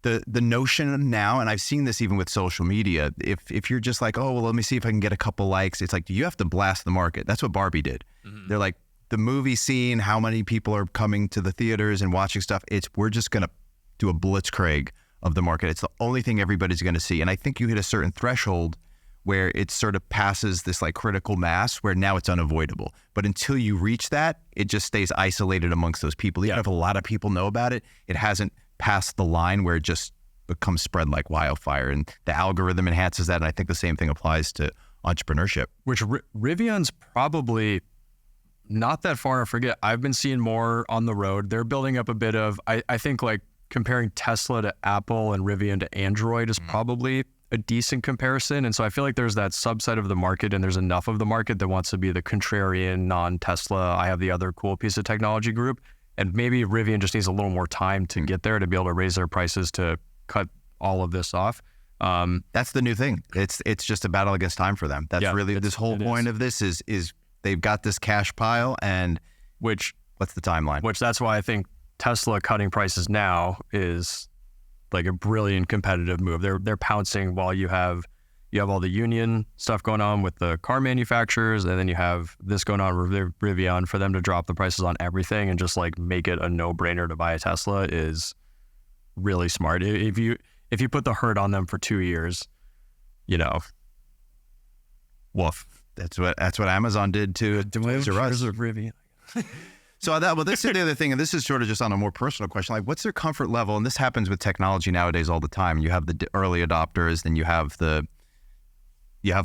the notion now, and I've seen this even with social media, if you're just like, oh, well, let me see if I can get a couple likes. It's like, you have to blast the market. That's what Barbie did. They're like, the movie scene, how many people are coming to the theaters and watching stuff. We're just going to do a blitzkrieg of the market. It's the only thing everybody's going to see. And I think you hit a certain threshold where it sort of passes this like critical mass where now it's unavoidable. But until you reach that, it just stays isolated amongst those people. Even if a lot of people know about it, it hasn't passed the line where it just becomes spread like wildfire. And the algorithm enhances that. And I think the same thing applies to entrepreneurship. Which Rivian's probably not that far. I forget. I've been seeing more on the road. They're building up a bit of, I think like comparing Tesla to Apple and Rivian to Android is probably a decent comparison. And so I feel like there's that subset of the market and there's enough of the market that wants to be the contrarian, non-Tesla, I have the other cool piece of technology group. And maybe Rivian just needs a little more time to get there to be able to raise their prices to cut all of this off. That's the new thing. It's just a battle against time for them. That's really this whole point of this is they've got this cash pile and what's the timeline? Which that's why I think Tesla cutting prices now is like a brilliant competitive move. They're pouncing while you have all the union stuff going on with the car manufacturers, and then you have this going on with Rivian. For them to drop the prices on everything and just like make it a no-brainer to buy a Tesla is really smart. If you put the hurt on them for 2 years, woof. That's what Amazon did to us. Rivian. So this is the other thing, and this is sort of just on a more personal question. Like, what's their comfort level? And this happens with technology nowadays all the time. You have the early adopters, then you have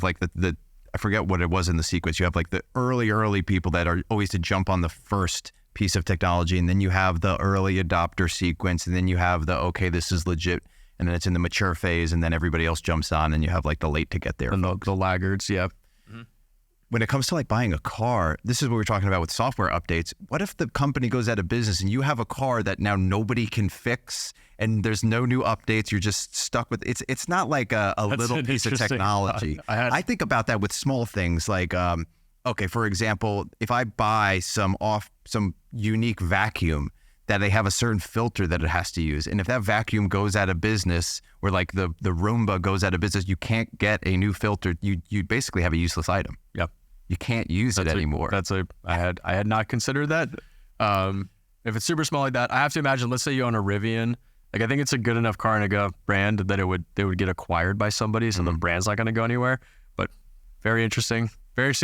like the I forget what it was in the sequence. You have like the early people that are always to jump on the first piece of technology, and then you have the early adopter sequence, and then you have the this is legit, and then it's in the mature phase, and then everybody else jumps on, and you have like the late to get there. And the laggards, yeah. When it comes to like buying a car, this is what we're talking about with software updates. What if the company goes out of business and you have a car that now nobody can fix and there's no new updates? You're just stuck with it's not like a little piece of technology. I think about that with small things like okay, for example, if I buy some unique vacuum that they have a certain filter that it has to use, and if that vacuum goes out of business, or like the Roomba goes out of business, you can't get a new filter. You basically have a useless item. Yep. You can't use it anymore. I had not considered that. If it's super small like that, I have to imagine, let's say you own a Rivian. Like, I think it's a good enough car and a brand that they would get acquired by somebody, so the brand's not going to go anywhere. But very interesting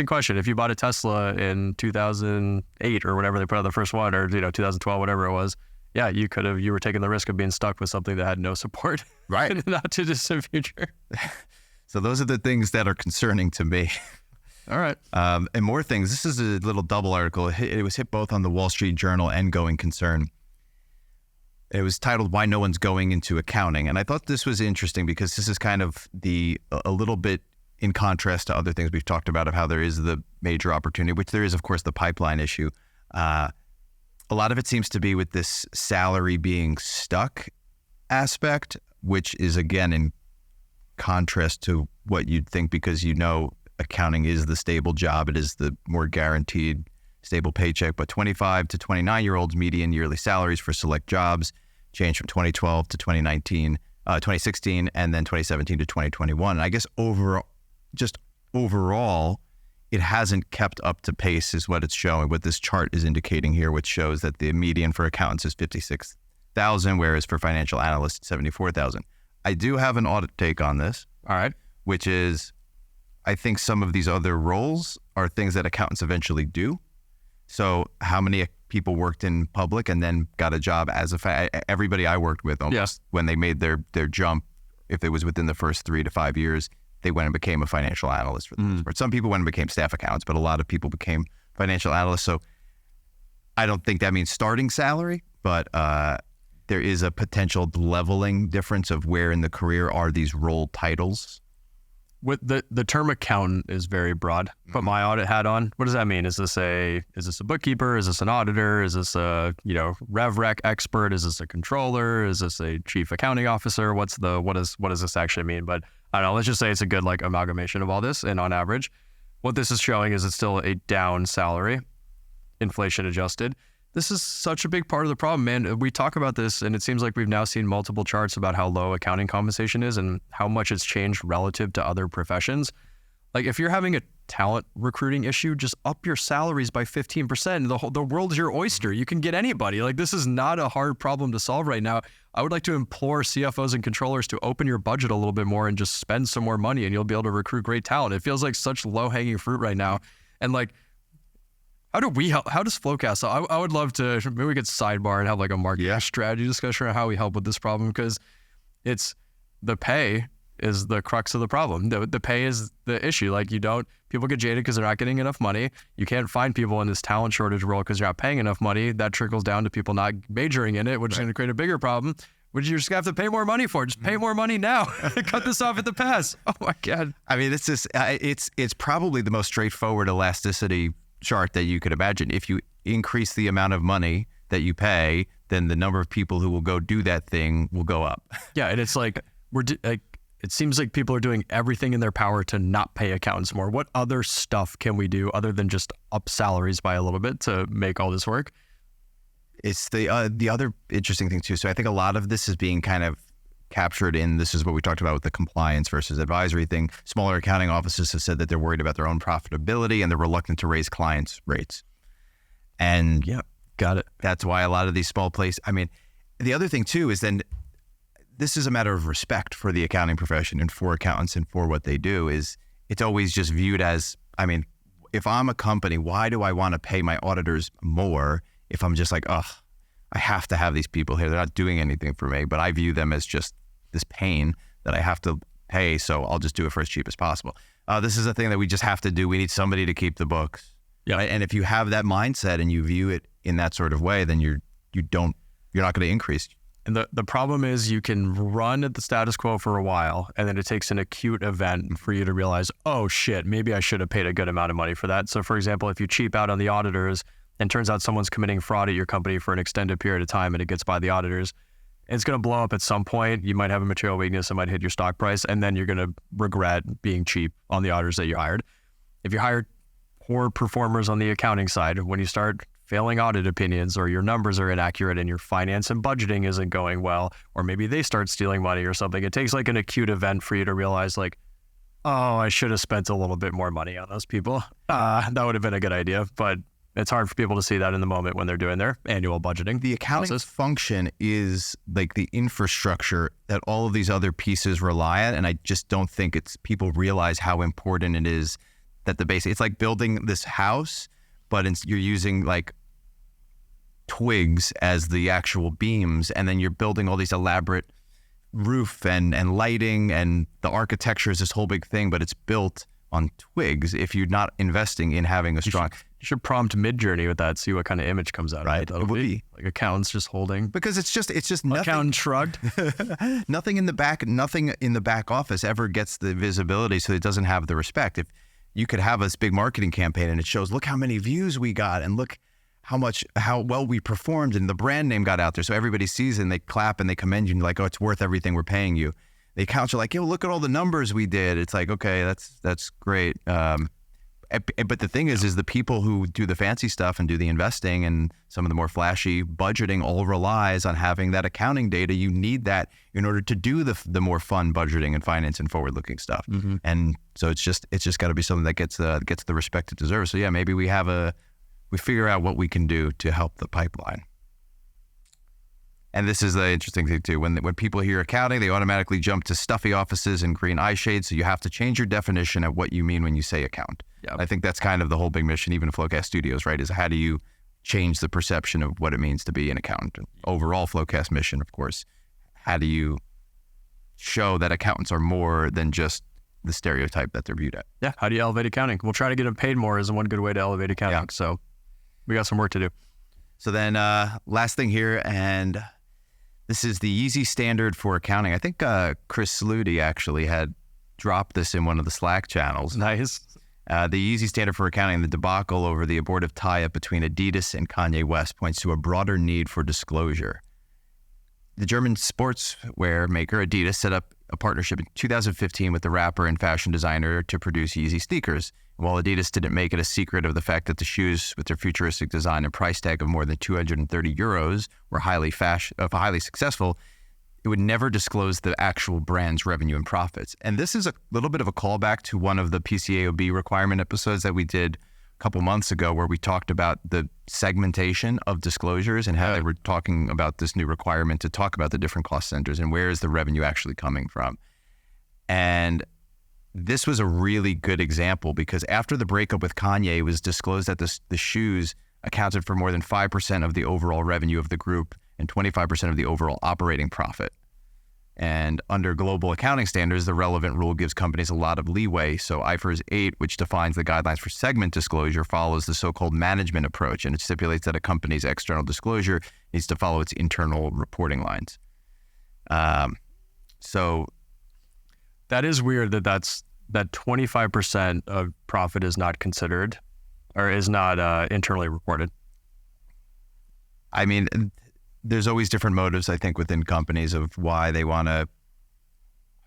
question. If you bought a Tesla in 2008 or whatever they put out the first one, or 2012, whatever it was, yeah, you were taking the risk of being stuck with something that had no support, right? In the not too distant future. So those are the things that are concerning to me. All right. And more things. This is a little double article. It was hit both on the Wall Street Journal and Going Concern. It was titled "Why No One's Going Into Accounting," and I thought this was interesting because this is kind of a little bit in contrast to other things we've talked about, of how there is the major opportunity, which there is, of course, the pipeline issue. A lot of it seems to be with this salary being stuck aspect, which is, again, in contrast to what you'd think, because accounting is the stable job. It is the more guaranteed, stable paycheck. But 25 to 29-year-olds median yearly salaries for select jobs changed from 2012 to 2016, and then 2017 to 2021. And I guess overall, it hasn't kept up to pace, is what it's showing. What this chart is indicating here, which shows that the median for accountants is 56,000, whereas for financial analysts, 74,000. I do have an audit take on this. All right. Which is, I think some of these other roles are things that accountants eventually do. So how many people worked in public and then got a job as everybody I worked with, almost, when they made their jump, if it was within the first 3 to 5 years, they went and became a financial analyst for the most part. Some people went and became staff accountants, but a lot of people became financial analysts. So I don't think that means starting salary, but there is a potential leveling difference of where in the career are these role titles. With the term accountant is very broad. Put my audit hat on. What does that mean? Is this a bookkeeper? Is this an auditor? Is this a rev rec expert? Is this a controller? Is this a chief accounting officer? What does this actually mean? But I don't know. Let's just say it's a good amalgamation of all this. And on average, what this is showing is it's still a down salary, inflation adjusted. This is such a big part of the problem, man. We talk about this, and it seems like we've now seen multiple charts about how low accounting compensation is and how much it's changed relative to other professions. Like, if you're having a talent recruiting issue, just up your salaries by 15%. The world's your oyster. You can get anybody. Like, this is not a hard problem to solve right now. I would like to implore CFOs and controllers to open your budget a little bit more and just spend some more money, and you'll be able to recruit great talent. It feels like such low-hanging fruit right now. And how do we help? How does FloQast? I would love to, maybe we could sidebar and have a market strategy discussion on how we help with this problem, because it's the pay is the crux of the problem. The pay is the issue. People get jaded because they're not getting enough money. You can't find people in this talent shortage role because you're not paying enough money. That trickles down to people not majoring in it, which is going to create a bigger problem, which you're just going to have to pay more money for. Just pay more money now. Cut this off at the pass. Oh my God. I mean, it's probably the most straightforward elasticity chart that you could imagine. If you increase the amount of money that you pay, then the number of people who will go do that thing will go up. Yeah, and it's it seems like people are doing everything in their power to not pay accountants more. What other stuff can we do other than just up salaries by a little bit to make all this work? It's the other interesting thing too. So I think a lot of this is being kind of captured in, this is what we talked about with the compliance versus advisory thing. Smaller accounting offices have said that they're worried about their own profitability and they're reluctant to raise clients' rates. And yeah, got it. That's why a lot of these small places, I mean, the other thing too is then this is a matter of respect for the accounting profession and for accountants and for what they do. Is it's always just viewed as, I mean, if I'm a company, why do I want to pay my auditors more if I'm just I have to have these people here. They're not doing anything for me, but I view them as just this pain that I have to pay, so I'll just do it for as cheap as possible. This is a thing that we just have to do. We need somebody to keep the books. Yeah. Right? And if you have that mindset and you view it in that sort of way, then you're not going to increase. And the problem is you can run at the status quo for a while, and then it takes an acute event for you to realize, oh shit, maybe I should have paid a good amount of money for that. So for example, if you cheap out on the auditors and turns out someone's committing fraud at your company for an extended period of time and it gets by the auditors, it's going to blow up at some point. You might have a material weakness. It might hit your stock price, and then you're going to regret being cheap on the auditors that you hired. If you hire poor performers on the accounting side, when you start failing audit opinions or your numbers are inaccurate and your finance and budgeting isn't going well, or maybe they start stealing money or something, it takes like an acute event for you to realize like, oh, I should have spent a little bit more money on those people. That would have been a good idea, but it's hard for people to see that in the moment when they're doing their annual budgeting. The accounting function is like the infrastructure that all of these other pieces rely on, and I just don't think people realize how important it is that the base. It's like building this house, but you're using like twigs as the actual beams, and then you're building all these elaborate roof and lighting, and the architecture is this whole big thing, but it's built on twigs if you're not investing in having a strong... You should prompt Midjourney with that, see what kind of image comes out. Right, of it. It would be like accountants just holding. Because it's just nothing. Accountant shrugged. Nothing in the back office ever gets the visibility, so it doesn't have the respect. If you could have this big marketing campaign and it shows, look how many views we got, and look how well we performed, and the brand name got out there, so everybody sees it and they clap and they commend you, and you're like, oh, it's worth everything we're paying you. The accounts are like, yo, look at all the numbers we did. It's like, okay, that's great. But the thing is the people who do the fancy stuff and do the investing and some of the more flashy budgeting all relies on having that accounting data. You need that in order to do the more fun budgeting and finance and forward-looking stuff. Mm-hmm. And so it's just got to be something that gets the respect it deserves. So yeah, maybe we figure out what we can do to help the pipeline. And this is the interesting thing too. When people hear accounting, they automatically jump to stuffy offices and green eye shades. So you have to change your definition of what you mean when you say account. Yep. I think that's kind of the whole big mission, even FloQast Studios, right? Is how do you change the perception of what it means to be an accountant? Overall FloQast mission, of course. How do you show that accountants are more than just the stereotype that they're viewed at? Yeah. How do you elevate accounting? We'll try to get them paid more is one good way to elevate accounting. Yeah. So we got some work to do. So then last thing here, and this is the Yeezy standard for accounting. I think Chris Sludy actually had dropped this in one of the Slack channels. Nice. The Yeezy standard for accounting, the debacle over the abortive tie-up between Adidas and Kanye West points to a broader need for disclosure. The German sportswear maker Adidas set up a partnership in 2015 with the rapper and fashion designer to produce Yeezy sneakers. While Adidas didn't make it a secret of the fact that the shoes with their futuristic design and price tag of more than 230 euros were highly successful, it would never disclose the actual brand's revenue and profits. And this is a little bit of a callback to one of the PCAOB requirement episodes that we did a couple months ago, where we talked about the segmentation of disclosures and how they were talking about this new requirement to talk about the different cost centers and where is the revenue actually coming from. And this was a really good example, because after the breakup with Kanye, it was disclosed that the shoes accounted for more than 5% of the overall revenue of the group and 25% of the overall operating profit. And under global accounting standards, the relevant rule gives companies a lot of leeway. So IFRS 8, which defines the guidelines for segment disclosure, follows the so-called management approach, and it stipulates that a company's external disclosure needs to follow its internal reporting lines. So that is weird that 25% of profit is not considered or is not internally reported. I mean, there's always different motives, I think, within companies of why they want to.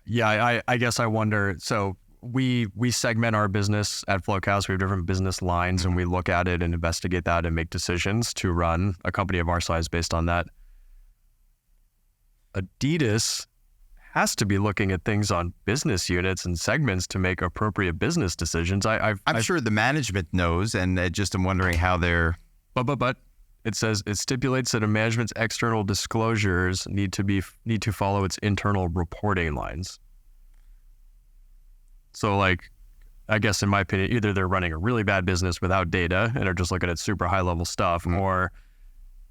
Yeah, I guess I wonder. So we segment our business at FloQast. We have different business lines, and we look at it and investigate that and make decisions to run a company of our size based on that. Adidas has to be looking at things on business units and segments to make appropriate business decisions. I'm sure the management knows, and I'm wondering how they're. But it says it stipulates that a management's external disclosures need to follow its internal reporting lines. So, like, I guess in my opinion, either they're running a really bad business without data and are just looking at super high level stuff, or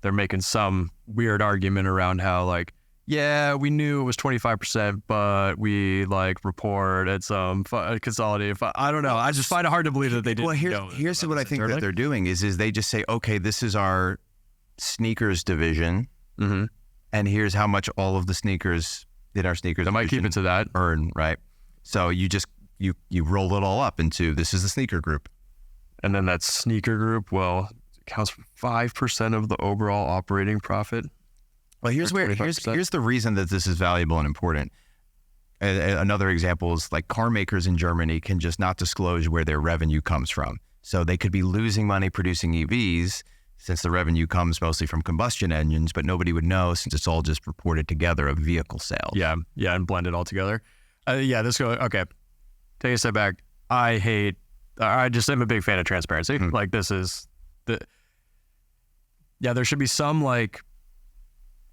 they're making some weird argument around how, like, yeah, we knew it was 25%, but we report at some consolidated. I don't know. I just find it hard to believe that they didn't. Well, here's what I think that they're doing is they just say, okay, this is our sneakers division, and here's how much all of the sneakers did our sneakers. I might keep it to that earn, right? So you just you roll it all up into this is the sneaker group, and then that sneaker group accounts for 5% of the overall operating profit. Well, here's the reason that this is valuable and important. Another example is like car makers in Germany can just not disclose where their revenue comes from. So they could be losing money producing EVs since the revenue comes mostly from combustion engines, but nobody would know since it's all just reported together of vehicle sales. Yeah, and blend it all together. Okay. Take a step back. I am a big fan of transparency. Like there should be some like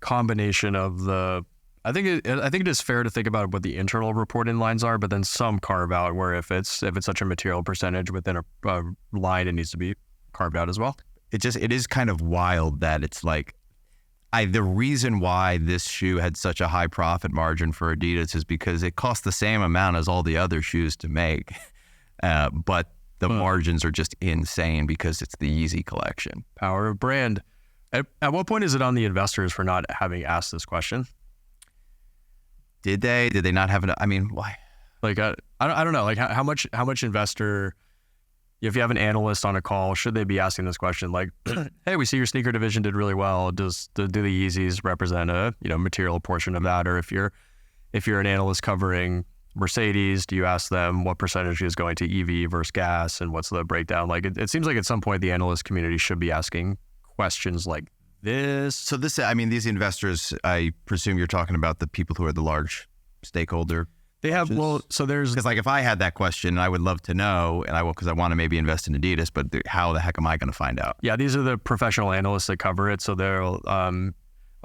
combination of I think it is fair to think about what the internal reporting lines are, but then some carve out where if it's such a material percentage within a line, it needs to be carved out as well. It is kind of wild that it's like, the reason why this shoe had such a high profit margin for Adidas is because it cost the same amount as all the other shoes to make, but the margins are just insane because it's the Yeezy collection. Power of brand. At what point is it on the investors for not having asked this question? Did they not have enough? I mean, why? Like, I don't know. Like, how much investor, if you have an analyst on a call, should they be asking this question? Like, hey, we see your sneaker division did really well. Do the Yeezys represent a material portion of that? Or if you're an analyst covering Mercedes, do you ask them what percentage is going to EV versus gas and what's the breakdown? Like, it seems like at some point the analyst community should be asking questions like this. So these investors, I presume you're talking about the people who are the large stakeholder. They have, because like if I had that question, I would love to know, and I will, because I want to maybe invest in Adidas, but how the heck am I going to find out? Yeah, these are the professional analysts that cover it. So they'll, on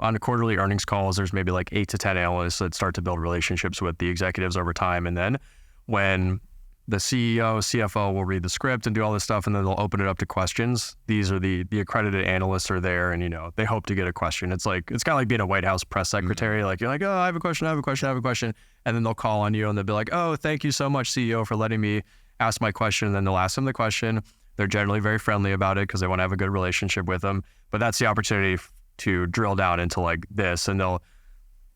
the quarterly earnings calls, there's maybe like 8 to 10 analysts that start to build relationships with the executives over time. And then when the CEO, CFO will read the script and do all this stuff, and then they'll open it up to questions. These are the accredited analysts are there, and they hope to get a question. It's kind of like being a White House press secretary. Like you're like, oh, I have a question, and then they'll call on you and they'll be like, oh, thank you so much, CEO, for letting me ask my question. And then they'll ask them the question. They're generally very friendly about it because they want to have a good relationship with them. But that's the opportunity to drill down into like this, and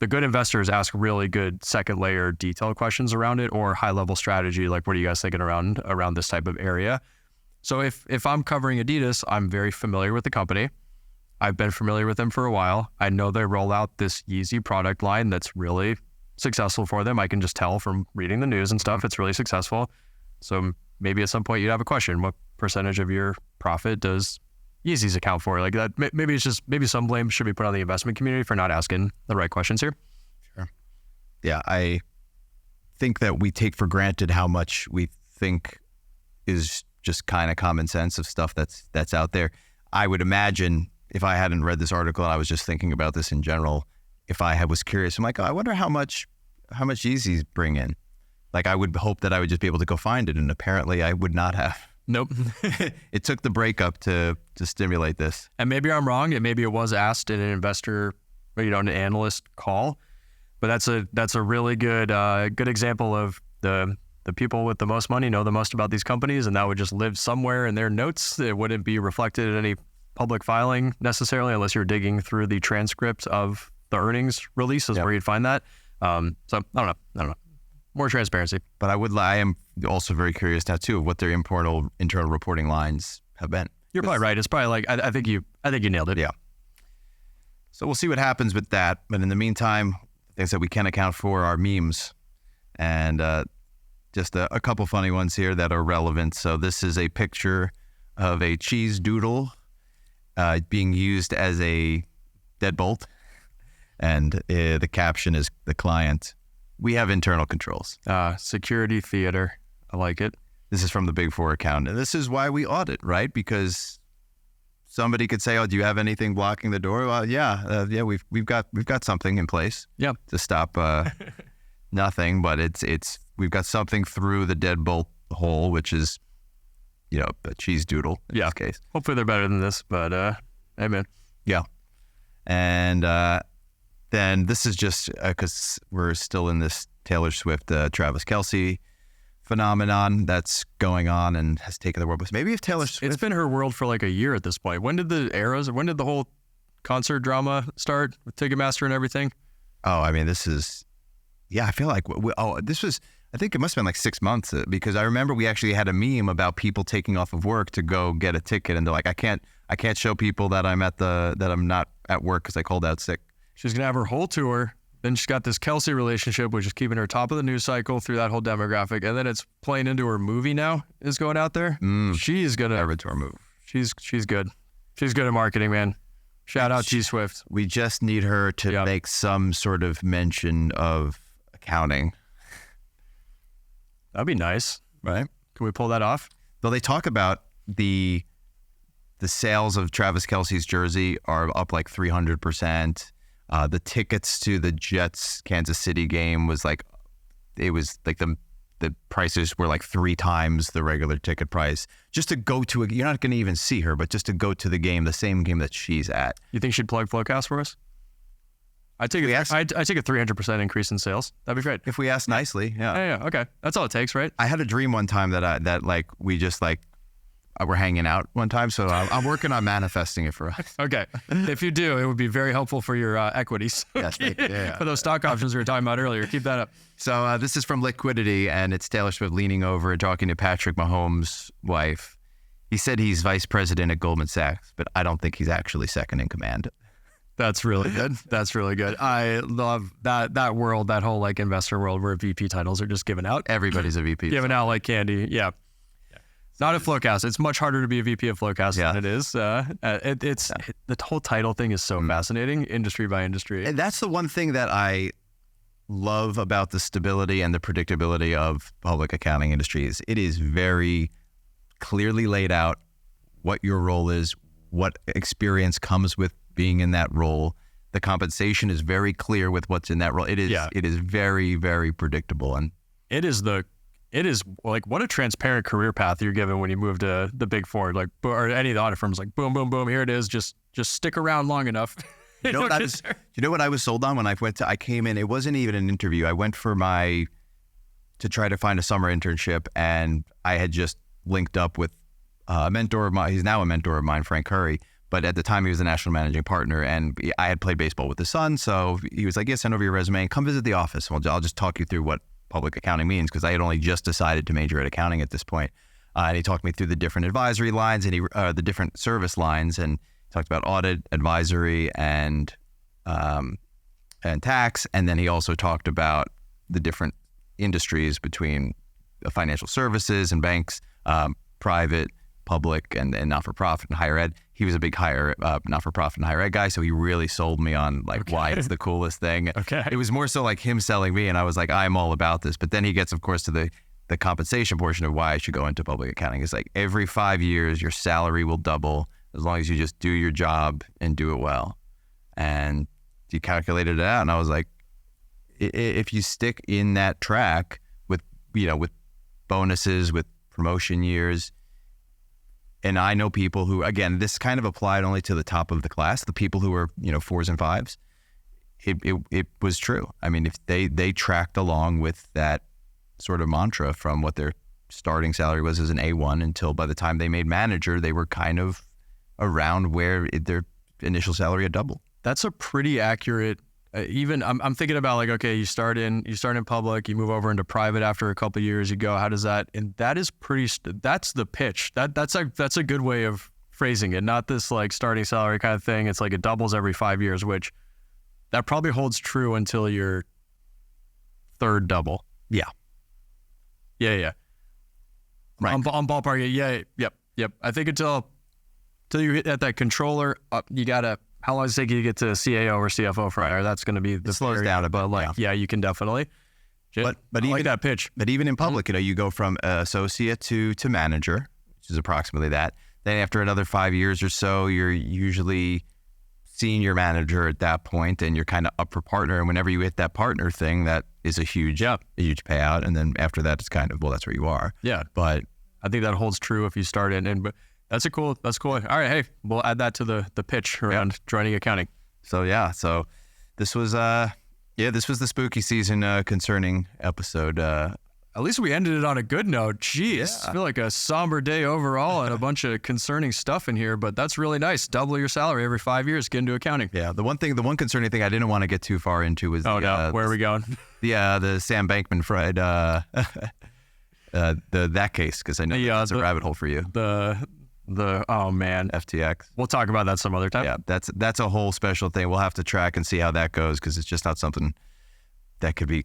the good investors ask really good second layer detailed questions around it, or high level strategy, like what are you guys thinking around this type of area? So if I'm covering Adidas, I'm very familiar with the company. I've been familiar with them for a while. I know they roll out this Yeezy product line that's really successful for them. I can just tell from reading the news and stuff, it's really successful. So maybe at some point you'd have a question, what percentage of your profit does Yeezys account for? Like that, maybe some blame should be put on the investment community for not asking the right questions here. Sure. Yeah, I think that we take for granted how much we think is just kind of common sense of stuff that's out there. I would imagine if I hadn't read this article and I was just thinking about this in general, if I was curious, I'm like, oh, I wonder how much Yeezys bring in. Like I would hope that I would just be able to go find it, and apparently I would not have. Nope. It took the breakup to stimulate this. And maybe I'm wrong. Maybe it was asked in an investor, an analyst call. But that's a really good example of the people with the most money know the most about these companies, and that would just live somewhere in their notes. It wouldn't be reflected in any public filing necessarily, unless you're digging through the transcript of the earnings release is where you'd find that. So I don't know. More transparency. But I am also very curious now too of what their internal reporting lines have been. You're probably right. It's probably like I think you nailed it. Yeah. So we'll see what happens with that. But in the meantime, things that we can account for are memes, and just a couple funny ones here that are relevant. So this is a picture of a cheese doodle being used as a deadbolt, and the caption is the client. We have internal controls. Security theater. I like it. This is from the Big Four account. And this is why we audit, right? Because somebody could say, oh, do you have anything blocking the door? Well, yeah, we've got something in place to stop nothing, but we've got something through the deadbolt hole, which is, a cheese doodle in this case. Hopefully they're better than this, but amen. Yeah. And then this is just because we're still in this Taylor Swift, Travis Kelce phenomenon that's going on and has taken the world. Maybe if Taylor Swift... It's been her world for like a year at this point. When did the whole concert drama start with Ticketmaster and everything? Oh, I mean, this is... Yeah, I feel like... this was... I think it must have been like 6 months because I remember we actually had a meme about people taking off of work to go get a ticket, and they're like, I can't show people that I'm not at work because I called out sick. She's going to have her whole tour Then she's got this Kelsey relationship, which is keeping her top of the news cycle through that whole demographic. And then it's playing into her movie now is going out there. She's going to... Avatar move. She's good. She's good at marketing, man. Shout out T-Swift. We just need her to make some sort of mention of accounting. That'd be nice. Right? Can we pull that off? Though they talk about the sales of Travis Kelce's jersey are up like 300%. The tickets to the Jets Kansas City game was like the prices were like 3 times the regular ticket price just to go to you're not going to even see her, but just to go to the game, the same game that she's at. You think she'd plug FloQast for us? I take a 300% increase in sales. That'd be great. If we ask nicely, yeah. Yeah, okay. That's all it takes, right? I had a dream one time that we just we're hanging out one time, so I'm working on manifesting it for us. Okay. If you do, it would be very helpful for your equities. Yes, yeah. For those stock options we were talking about earlier. Keep that up. So this is from Liquidity, and it's Taylor Swift leaning over and talking to Patrick Mahomes' wife. He said he's vice president at Goldman Sachs, but I don't think he's actually second in command. That's really good. That's really good. I love that world, that whole like investor world where VP titles are just given out. Everybody's a VP. Given out like candy. Yeah. Not at FloQast. It's much harder to be a VP of FloQast than it is. The whole title thing is so fascinating, industry by industry. And that's the one thing that I love about the stability and the predictability of public accounting industries. It is very clearly laid out what your role is, what experience comes with being in that role. The compensation is very clear with what's in that role. It is very, very predictable. And it is like what a transparent career path you're given when you move to the Big Four, like, or any of the audit firms, like boom, boom, boom, here it is. Just stick around long enough. You know what I was sold on when I came in? It wasn't even an interview. I went to try to find a summer internship, and I had just linked up with a mentor of mine. He's now a mentor of mine, Frank Curry. But at the time, he was the national managing partner, and I had played baseball with his son. So he was like, yeah, send over your resume and come visit the office. I'll just talk you through what public accounting means, because I had only just decided to major at accounting at this point. And he talked me through the different advisory lines and the different service lines, and talked about audit, advisory, and tax. And then he also talked about the different industries between financial services and banks, private, public, and not-for-profit and higher ed. He was a big not-for-profit and higher ed guy, so he really sold me on why it's the coolest thing. Okay. It was more so like him selling me, and I was like, I'm all about this. But then he gets, of course, to the compensation portion of why I should go into public accounting. It's like every 5 years, your salary will double as long as you just do your job and do it well. And he calculated it out, and I was like, if you stick in that track with bonuses, with promotion years. And I know people who, again, this kind of applied only to the top of the class, the people who were, 4s and 5s. It was true. I mean, if they tracked along with that sort of mantra from what their starting salary was as an A1 until by the time they made manager, they were kind of around where their initial salary had doubled. That's a pretty accurate. Even I'm thinking about like, okay, you start in public, you move over into private after a couple of years, you go, how does that? And that is that's the pitch. That's a good way of phrasing it. Not this like starting salary kind of thing. It's like it doubles every 5 years, which that probably holds true until your third double. Yeah. Right. I'm ballparking. Yeah. Yep. I think until you hit at that controller, you gotta. How long does it take you to get to CAO or CFO from there? That's going to be the slows down a bit. But you can definitely. But even like that pitch. But even in public, you go from associate to manager, which is approximately that. Then after another 5 years or so, you're usually senior manager at that point, and you're kind of up for partner. And whenever you hit that partner thing, that is a huge payout. And then after that, it's kind of, well, that's where you are. Yeah. But I think that holds true if you start in. But that's cool. All right. Hey, we'll add that to the pitch around joining accounting. So this was the spooky season concerning episode. At least we ended it on a good note. Jeez, I feel like a somber day overall and a bunch of concerning stuff in here, but that's really nice. Double your salary every 5 years, get into accounting. Yeah. The one concerning thing I didn't want to get too far into was where are we going? The Sam Bankman-Fried that case, because I know that's a rabbit hole for you. Oh man, FTX. We'll talk about that some other time. Yeah, that's a whole special thing. We'll have to track and see how that goes, because it's just not something that could be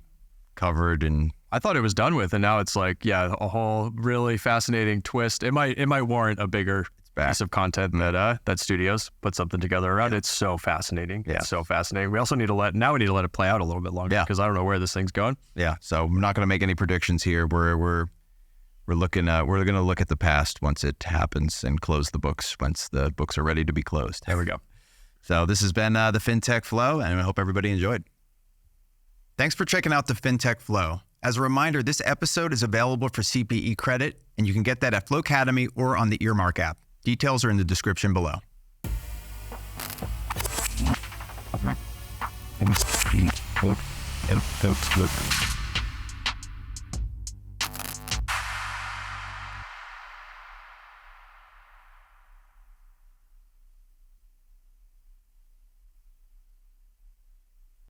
covered. And I thought it was done with, and now it's like, yeah, a whole really fascinating twist. It might warrant a bigger piece of content that studios put something together around. It's so fascinating. Yeah. It's so fascinating. We also need to let it play out a little bit longer because I don't know where this thing's going. Yeah. So I'm not going to make any predictions here. We're looking we're going to look at the past once it happens and close the books once the books are ready to be closed. There we go. So this has been the FinTech Flo, and I hope everybody enjoyed. Thanks for checking out the FinTech Flo. As a reminder, this episode is available for CPE credit, and you can get that at FloAcademy or on the Earmark app. Details are in the description below.